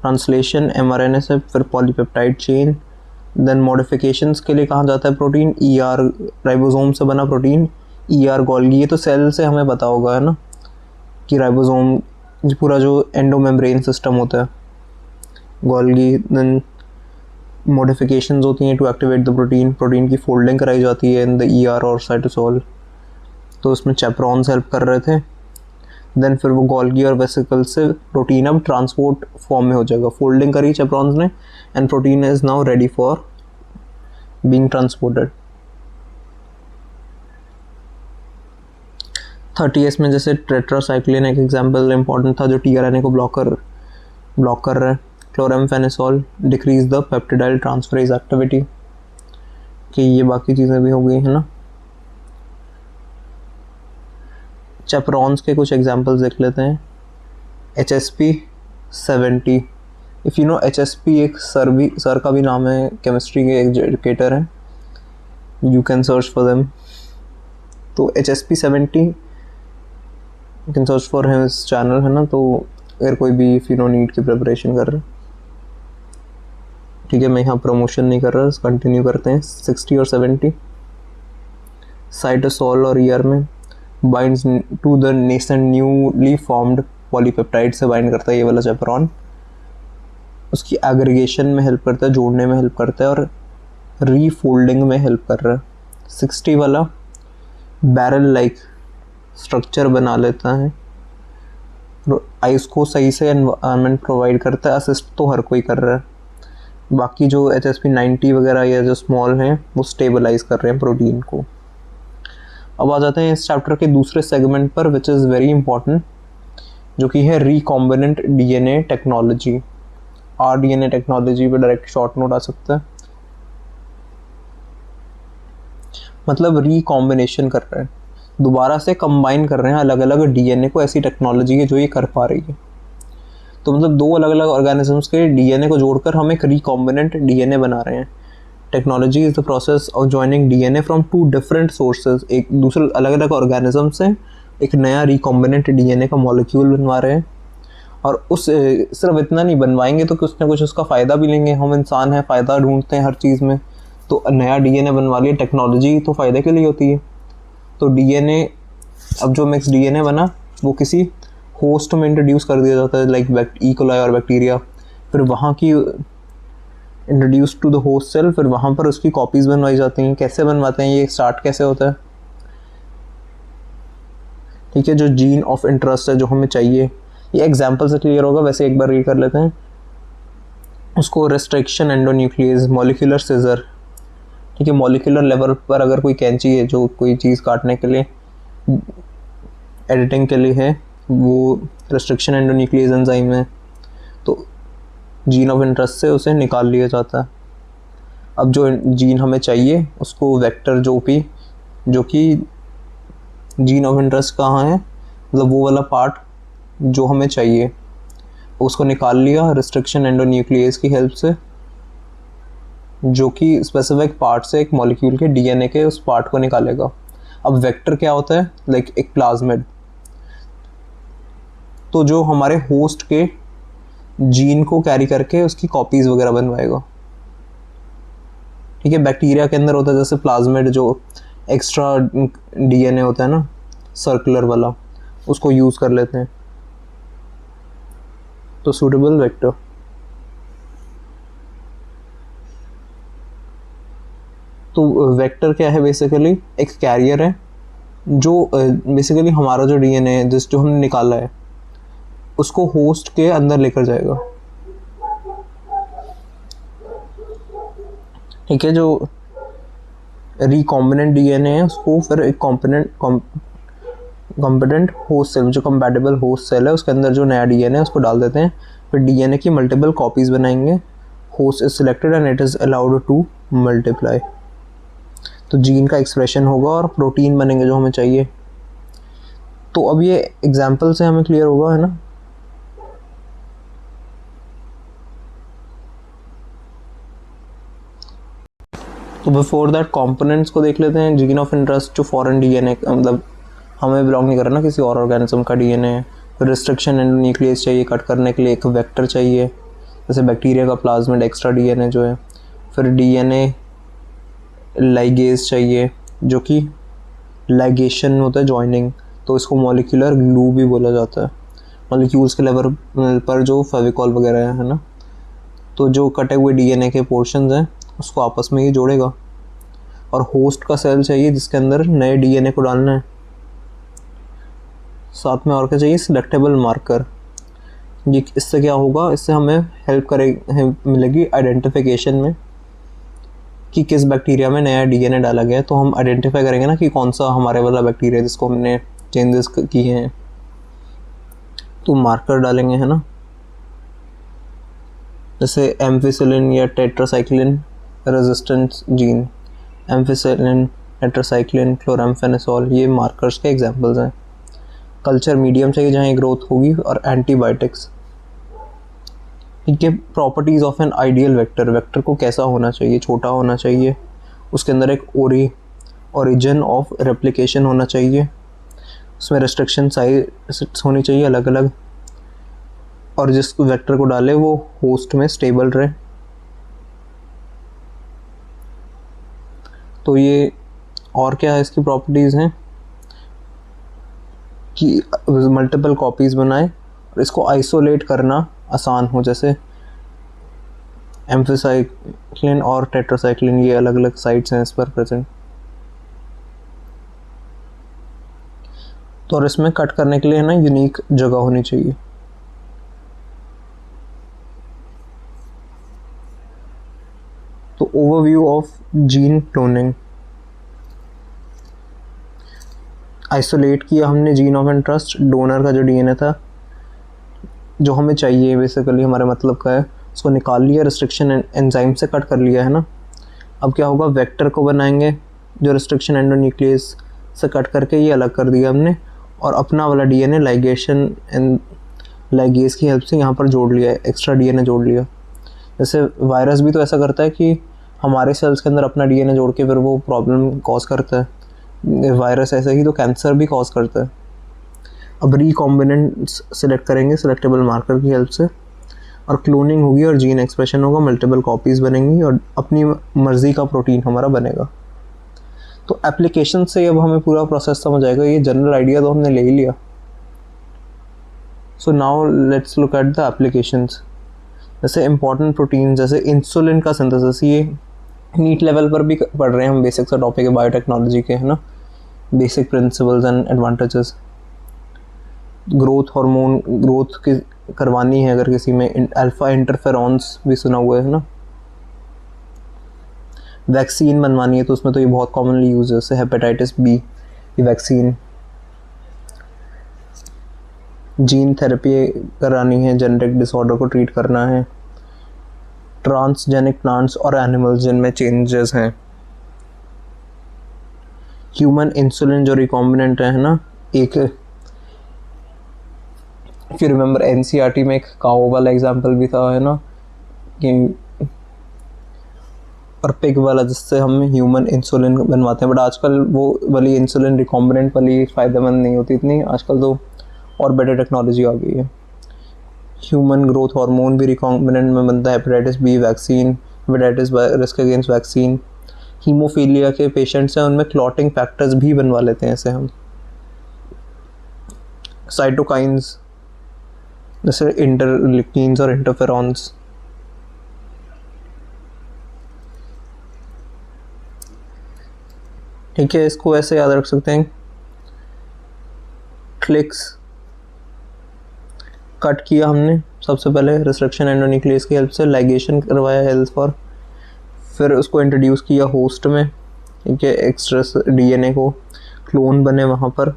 S1: ट्रांसलेशन mRNA से, फिर पॉलीपेप्टाइड चेन, देन मॉडिफिकेशंस के लिए कहा जाता है प्रोटीन ER, राइबोसोम से बना प्रोटीन ER गोल्गी। ये तो सेल से हमें पता होगा, है ना, कि राइबोसोम पूरा जो एंडोमेम्ब्रेन सिस्टम होता है, गोल्गी। देन मॉडिफिकेशंस होती हैं टू एक्टिवेट द प्रोटीन की फोल्डिंग कराई जाती है इन द ER और साइटोसोल, तो उसमें चैपरॉन्स हेल्प कर रहे थे। देन फिर वो गोल्गी और वेसिकल से प्रोटीन अब ट्रांसपोर्ट फॉर्म में हो जाएगा, फोल्डिंग करी चैपरॉन्स ने and protein is now ready for being transported. 30S में जैसे टेट्रासाइक्लिन एक एग्जांपल इंपॉर्टेंट था जो tRNA को ब्लॉक कर रहा है। Chloramphenicol decrease the peptidyl transferase activity, कि ये बाकी चीज़ें भी हो गई है ना। चैपरॉन्स के कुछ एग्जांपल्स देख लेते हैं। HSP70, if you know HSP एक सर का भी नाम है, केमिस्ट्री के एजुकेटर हैं, you can search for them. तो HSP70 you can search for his channel, है ना। तो अगर कोई भी इफ़ यू नो नीट की प्रिपरेशन कर रहे हैं, ठीक है, मैं यहाँ प्रमोशन नहीं कर रहा, कंटिन्यू करते हैं। 60 और 70 साइटोसोल और ER में binds to the nascent newly formed polypeptide से बाइंड करता है ये वाला चैपरॉन, उसकी एग्रीगेशन में हेल्प करता है, जोड़ने में हेल्प करता है और रीफोल्डिंग में हेल्प कर रहा है। 60 वाला बैरल लाइक स्ट्रक्चर बना लेता है, आइस को सही से एनवायरनमेंट प्रोवाइड करता है, असिस्ट तो हर कोई कर रहा है। बाकी जो HSP90 वगैरह या जो स्मॉल हैं वो स्टेबलाइज कर रहे हैं प्रोटीन को। अब आ जाते हैं इस चैप्टर के दूसरे सेगमेंट पर विच इज़ वेरी इंपॉर्टेंट, जो कि है recombinant DNA technology. RDNA technology पे डायरेक्ट शॉर्ट नोट आ सकता है, मतलब रिकॉम्बिनेशन कर रहे हैं, दोबारा से कंबाइन कर रहे हैं अलग अलग DNA को, ऐसी टेक्नोलॉजी है जो ये कर पा रही है। तो मतलब दो अलग अलग ऑर्गेनिजम्स के DNA को जोड़कर हम एक रिकॉम्बिनेंट DNA बना रहे हैं। Technology is the process of joining DNA from 2 different sources, एक दूसरे अलग अलग ऑर्गेनिज्म से एक नया रिकॉम्बिनेंट DNA का मॉलिक्यूल बनवा रहे हैं। और उस सिर्फ इतना नहीं बनवाएंगे तो कुछ ना कुछ उसका फ़ायदा भी लेंगे, हम इंसान हैं, फ़ायदा ढूंढते हैं हर चीज़ में, तो नया DNA बनवा लिया, टेक्नोलॉजी तो फ़ायदे के लिए होती है। तो DNA अब जो मिक्स डीएनए बना वो किसी होस्ट में इंट्रोड्यूस कर दिया जाता है, लाइक ई कोलाई और बैक्टीरिया, फिर वहाँ की introduce to the host cell, फिर वहाँ पर उसकी कॉपीज़ बनवाई जाती हैं। कैसे बनवाते हैं, ये स्टार्ट कैसे होता है, ठीक है। जो जीन ऑफ इंटरेस्ट है जो हमें चाहिए, ये एग्जाम्पल से क्लियर होगा, वैसे एक बार रीड कर लेते हैं उसको। रेस्ट्रिक्शन एंडोन्यूक्लियस, मॉलिक्यूलर सीजर, ठीक है। मॉलिक्यूलर लेवल पर अगर कोई कैंची है जो कोई चीज़ काटने के लिए, एडिटिंग के लिए है, वो रेस्ट्रिक्शन एंडोन्यूक्लियस एंजाइम है, तो जीन ऑफ इंटरेस्ट से उसे निकाल लिया जाता है। अब जो जीन हमें चाहिए उसको वेक्टर जो कि जीन ऑफ इंटरेस्ट कहाँ है, मतलब वो वाला पार्ट जो हमें चाहिए उसको निकाल लिया रेस्ट्रिक्शन एंडोन्यूक्लियस की हेल्प से, जो कि स्पेसिफिक पार्ट से एक मॉलिक्यूल के डीएनए के उस पार्ट को निकालेगा। अब वेक्टर क्या होता है, लाइक एक प्लाज्मिड, तो जो हमारे होस्ट के जीन को कैरी करके उसकी कॉपीज वगैरह बनवाएगा, ठीक है। बैक्टीरिया के अंदर होता है जैसे प्लाज्मिड, जो एक्स्ट्रा डीएनए होता है ना सर्कुलर वाला, उसको यूज़ कर लेते हैं, तो सूटेबल वेक्टर। तो वेक्टर क्या है, बेसिकली एक कैरियर है जो बेसिकली हमारा जो डीएनए है जो हमने निकाला है उसको होस्ट के अंदर लेकर जाएगा, ठीक है। जो रिकॉम्बिनेंट डीएनए है उसको फिर एक कॉम्पिटेंट होस्ट सेल, जो कंपैटिबल होस्ट सेल है उसके अंदर जो नया डीएनए है उसको डाल देते हैं, फिर डीएनए की मल्टीपल कॉपीज बनाएंगे, host is selected and it is allowed to multiply, तो जीन का एक्सप्रेशन होगा और प्रोटीन बनेंगे जो हमें चाहिए। तो अब ये एग्जाम्पल से हमें क्लियर होगा, है ना। तो बिफोर दैट कंपोनेंट्स को देख लेते हैं। जीन ऑफ इंटरेस्ट जो फॉरेन डीएनए, मतलब हमें बिलोंग नहीं कर रहा ना किसी और ऑर्गेनिज्म का डीएनए। फिर रिस्ट्रिक्शन एंडोन्यूक्लियस चाहिए कट करने के लिए, एक वेक्टर चाहिए जैसे बैक्टीरिया का प्लाज्मिड एक्स्ट्रा डीएनए जो है। फिर डीएनए लाइगेज चाहिए जो कि लाइगेशन होता है जॉइनिंग, तो इसको मॉलिक्यूलर ग्लू भी बोला जाता है। मॉलिक्यूल्स के लेवल पर जो फेविकॉल वगैरह है ना, तो जो कटे हुए डीएनए के पोर्शंस हैं उसको आपस में ये जोड़ेगा। और होस्ट का सेल चाहिए जिसके अंदर नए डीएनए को डालना है। साथ में और क्या चाहिए, सिलेक्टेबल मार्कर। ये इससे क्या होगा, इससे हमें हेल्प मिलेगी आइडेंटिफिकेशन में कि किस बैक्टीरिया में नया डीएनए डाला गया है। तो हम आइडेंटिफाई करेंगे ना कि कौन सा हमारे वाला बैक्टीरिया जिसको हमने चेंजेस किए हैं, तो मार्कर डालेंगे, है ना। जैसे एम्फिसिलिन या tetracycline resistance gene, ampicillin, tetracycline, chloramphenicol, ये मार्कर्स के एग्जांपल्स हैं। कल्चर मीडियम चाहिए जहाँ ये ग्रोथ होगी, और एंटीबायोटिक्स, ठीक है। Properties of an ideal vector, vector को कैसा होना चाहिए, छोटा होना चाहिए, उसके अंदर एक ओरिजिन ऑफ रेप्लिकेशन होना चाहिए, उसमें रेस्ट्रिक्शन साइट्स होनी चाहिए अलग अलग, और जिस वेक्टर को डाले वो होस्ट में स्टेबल रहे। तो ये और क्या है इसकी प्रॉपर्टीज़ हैं कि मल्टीपल कॉपीज़ बनाए और इसको आइसोलेट करना आसान हो, जैसे एम्फिसाइक्लिन और टेट्रासाइक्लिन, ये अलग अलग साइट्स हैं इस पर प्रेजेंट। तो और इसमें कट करने के लिए ना यूनिक जगह होनी चाहिए। तो overview of gene cloning, isolate किया हमने जीन ऑफ इंटरेस्ट, डोनर का जो डीएनए था जो हमें चाहिए बेसिकली हमारे मतलब का है, उसको निकाल लिया, रिस्ट्रिक्शन एंजाइम से कट कर लिया, है ना। अब क्या होगा, वेक्टर को बनाएंगे जो रिस्ट्रिक्शन एंडोन्यूक्लियस से कट करके ये अलग कर दिया हमने, और अपना वाला डीएनए लाइगेशन एंड लाइगेज की हेल्प से यहाँ पर जोड़ लिया, एक्स्ट्रा डीएनए जोड़ लिया। जैसे वायरस भी तो ऐसा करता है कि हमारे सेल्स के अंदर अपना डीएनए जोड़ के फिर वो प्रॉब्लम कॉज करता है। वायरस ऐसा ही तो कैंसर भी कॉज करता है। अब रिकॉम्बिनेंट्स सिलेक्ट करेंगे सिलेक्टेबल मार्कर की हेल्प से, और क्लोनिंग होगी और जीन एक्सप्रेशन होगा, मल्टीपल कॉपीज़ बनेंगी और अपनी मर्ज़ी का प्रोटीन हमारा बनेगा। तो एप्लीकेशन से अब हमें पूरा प्रोसेस समझ आएगा, ये जनरल आइडिया तो हमने ले ही लिया। So now let's look at the applications. जैसे इंपॉर्टेंट प्रोटीन, जैसे इंसुलिन का सिंथेसिस, ये नीट लेवल पर भी पढ़ रहे हैं हम, बेसिक सा टॉपिक है बायोटेक्नोलॉजी के, है ना, basic principles and advantages. Growth hormone, growth की करवानी है अगर किसी में, अल्फा इंटरफेरॉन्स भी सुना हुआ है ना। वैक्सीन बनवानी है तो उसमें तो ये बहुत कॉमनली यूज है, जैसे हेपेटाइटिस बी की वैक्सीन। जीन थेरेपी करानी है, जेनेटिक डिसऑर्डर को ट्रीट करना है। ट्रांसजेनिक प्लांट्स और एनिमल्स जिनमें चेंजेस हैं। ह्यूमन इंसुलिन जो रिकॉम्बिनेंट है ना, एक इफ यू रिमेंबर एनसीईआरटी में एक काओ वाला एग्जांपल भी था, है ना, कि और पिग वाला, जिससे हम ह्यूमन इंसुलिन बनवाते हैं। बट आजकल वो वाली इंसुलिन रिकॉम्बिनेंट वाली फ़ायदेमंद नहीं होती इतनी, आजकल तो और बेटर टेक्नोलॉजी आ गई है। ह्यूमन ग्रोथ हार्मोन भी रिकॉम्बिनेंट में बनता है। Hepatitis B vaccine, hepatitis risk against vaccine. Haemophilia के पेशेंट्स हैं, उनमें क्लॉटिंग फैक्टर्स भी बनवा लेते हैं ऐसे हम। साइटोकाइंस जैसे इंटरलिकीन्स और इंटरफेरॉन्स। ठीक है, इसको ऐसे याद रख सकते हैं। क्लिक्स कट किया हमने सबसे पहले रिस्ट्रिक्शन एंडोन्यूक्लियस की हेल्प से, लाइगेशन करवाया हेल्थ फॉर, फिर उसको इंट्रोड्यूस किया होस्ट में, ठीक है, एक्सट्रा डीएनए को क्लोन बने वहाँ पर,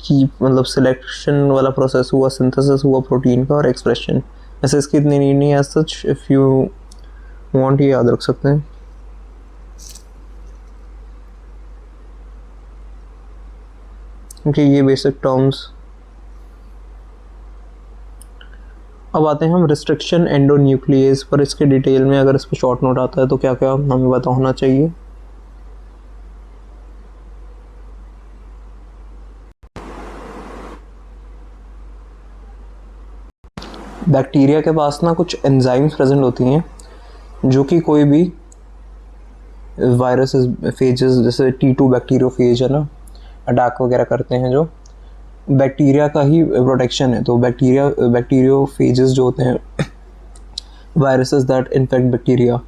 S1: कि मतलब सिलेक्शन वाला प्रोसेस हुआ, सिंथेसिस हुआ प्रोटीन का, और एक्सप्रेशन। ऐसे इसकी इतनी नीड नहीं है as such, if you want ये याद रख सकते हैं। क्योंकि ये बेसिक टर्म्स। अब आते हैं हम रिस्ट्रिक्शन एंडोन्यूक्लियस पर। इसके डिटेल में अगर इस पर शॉर्ट नोट आता है तो क्या क्या हमें पता होना चाहिए। बैक्टीरिया के पास ना कुछ एंजाइम्स प्रेजेंट होती हैं जो कि कोई भी वायरस फेजेस, जैसे T2 बैक्टीरियोफेज है ना, अटैक वगैरह करते हैं, जो बैक्टीरिया का ही प्रोटेक्शन है। तो बैक्टीरियोफेजेस जो होते हैं, वायरसेस दैट इन्फेक्ट बैक्टीरिया,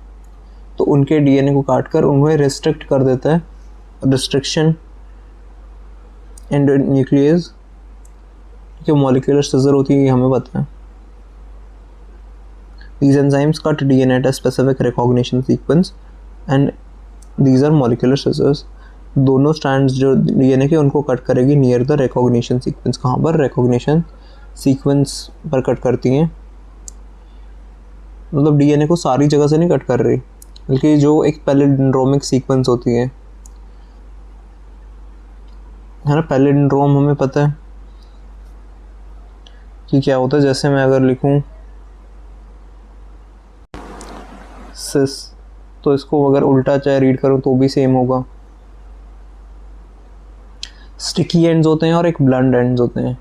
S1: तो उनके डीएनए को काट कर उन्हें रिस्ट्रिक्ट कर देता है। रिस्ट्रिक्शन एंडोन्यूक्लियस की मॉलिक्यूलर सीजर होती है, ये हमें पता है। These enzymes cut DNA at a specific recognition sequence and these are molecular scissors. दोनों स्ट्रैंड्स जो डीएनए के उनको कट करेगी नियर द रिकॉग्निशन सीक्वेंस। कहाँ पर? रिकॉग्निशन सीक्वेंस पर कट करती हैं। मतलब डीएनए को सारी जगह से नहीं कट कर रही, बल्कि जो एक पैलिंड्रोमिक सीक्वेंस होती है ना, पैलिंड्रोम हमें पता है कि क्या होता है। जैसे मैं अगर लिखूं सिस, तो इसको अगर उल्टा चाहे रीड करूं तो भी सेम होगा। स्टिकी एंड्स होते हैं और एक ब्लंट एंड्स होते हैं।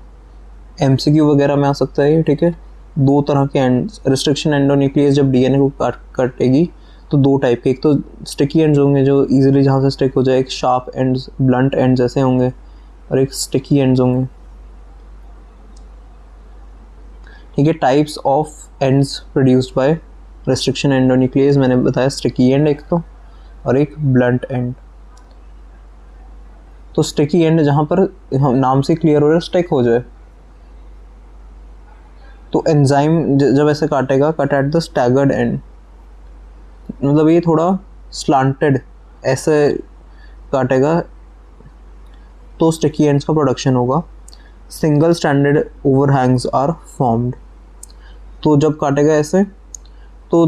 S1: एमसीक्यू वगैरह में आ सकता है ये, ठीक है। दो तरह के एंड्स, रिस्ट्रिक्शन एंडोन्यूक्लियस जब डीएनए को काटेगी तो दो टाइप के, एक तो स्टिकी एंड्स होंगे जो इजीली जहाँ से स्टिक हो जाए, एक शार्प एंड्स, ब्लंट एंड्स ऐसे होंगे, और एक स्टिकी एंड्स होंगे, ठीक है। Types of ends produced by restriction endonuclease मैंने बताया, स्टिकी एंड एक तो, और एक ब्लंट एंड। तो स्टिकी एंड जहाँ पर नाम से क्लियर हो रहा है स्टिक हो जाए, तो एंजाइम जब ऐसे काटेगा, cut at the staggered end, मतलब ये थोड़ा स्लांटेड ऐसे काटेगा, तो स्टिकी एंड्स का प्रोडक्शन होगा। Single standard overhangs are formed, तो जब काटेगा ऐसे तो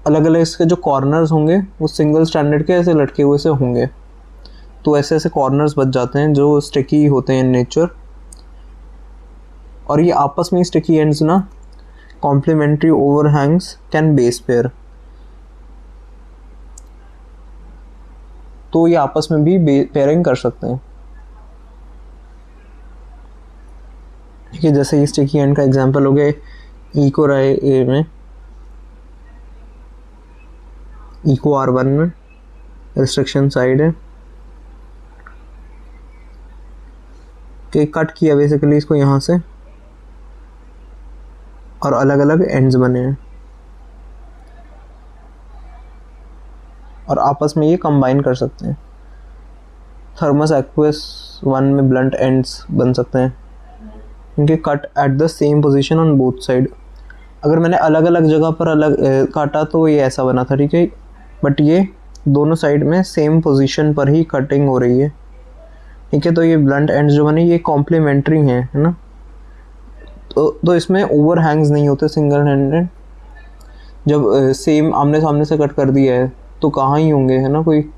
S1: अलग अलग इसके जो कॉर्नर्स होंगे वो सिंगल स्टैंडर्ड के ऐसे लटके हुए से होंगे, तो ऐसे ऐसे कॉर्नर्स बच जाते हैं जो स्टिकी होते हैं इन नेचर। और ये आपस में स्टिकी एंड्स ना complementary overhangs can base pair, तो ये आपस में भी पेयरिंग कर सकते हैं, ठीक है। जैसे ये स्टिकी एंड का एग्जांपल हो गया इकोराई में, इको R1 में, रिस्ट्रिक्शन साइड है कि कट किया बेसिकली इसको यहाँ से और अलग अलग एंड्स बने हैं और आपस में ये कंबाइन कर सकते हैं। थर्मस एक्वस 1 में ब्लंट एंड्स बन सकते हैं क्योंकि cut at the same position on both side. अगर मैंने अलग अलग जगह पर अलग काटा तो ये ऐसा बना था, ठीक है, बट ये दोनों साइड में सेम पोजीशन पर ही कटिंग हो रही है, ठीक है। तो ये ब्लंट एंड्स जो बने ये कॉम्प्लीमेंट्री हैं, है ना। तो इसमें ओवर हैंग्स नहीं होते सिंगल हैंडेड। जब सेम आमने सामने से कट कर दिया है तो कहाँ ही होंगे, है ना, कोई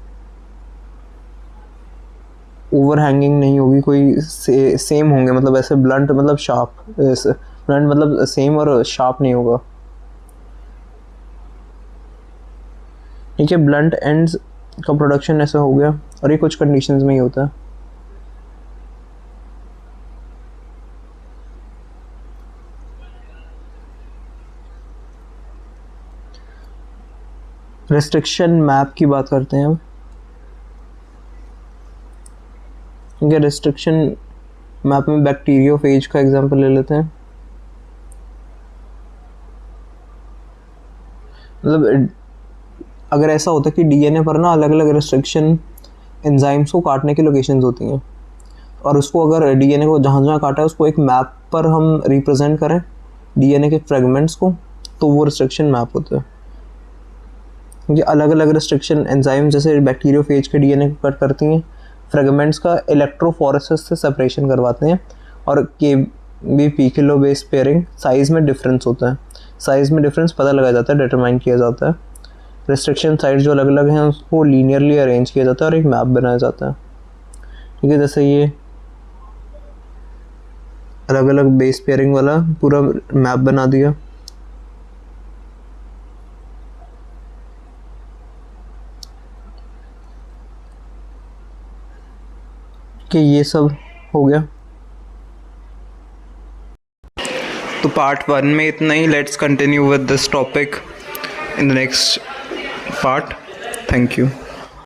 S1: ओवर हैंगिंग नहीं होगी, कोई सेम होंगे, मतलब ऐसे ब्लंट मतलब शार्प, ब्लंट मतलब सेम और शार्प नहीं होगा, ठीक है। ब्लंट एंड्स का प्रोडक्शन ऐसा हो गया और ये कुछ कंडीशंस में ही होता है। रेस्ट्रिक्शन मैप की बात करते हैं अब, ठीक है। रेस्ट्रिक्शन मैप में बैक्टीरियोफेज का एग्जांपल ले लेते हैं। मतलब अगर ऐसा होता है कि डीएनए पर ना अलग अलग रेस्ट्रिक्शन एंजाइम्स को काटने की लोकेशंस होती हैं और उसको अगर डीएनए को जहाँ जहाँ काटा है उसको एक मैप पर हम रिप्रेजेंट करें डीएनए के फ्रेगमेंट्स को, तो वो रेस्ट्रिक्शन मैप होता है। क्योंकि अलग अलग रेस्ट्रिक्शन एंजाइम जैसे बैक्टीरियोफेज के डीएनए को कट करती हैं, फ्रेगमेंट्स का इलेक्ट्रोफोरेसिस से सेपरेशन करवाते हैं और KBP kilo base pairing size में डिफरेंस होता है। साइज़ में डिफरेंस पता लगाया जाता है, डिटरमाइन किया जाता है। रेस्ट्रिक्शन साइट जो अलग अलग हैं उसको लीनियरली अरेंज किया जाता है और एक मैप बनाया जाता है, ठीक है। जैसे ये अलग अलग बेस पेयरिंग वाला पूरा मैप बना दिया, कि ये सब हो गया। तो पार्ट 1 में इतना ही। Let's continue with this topic in the next part. Thank you.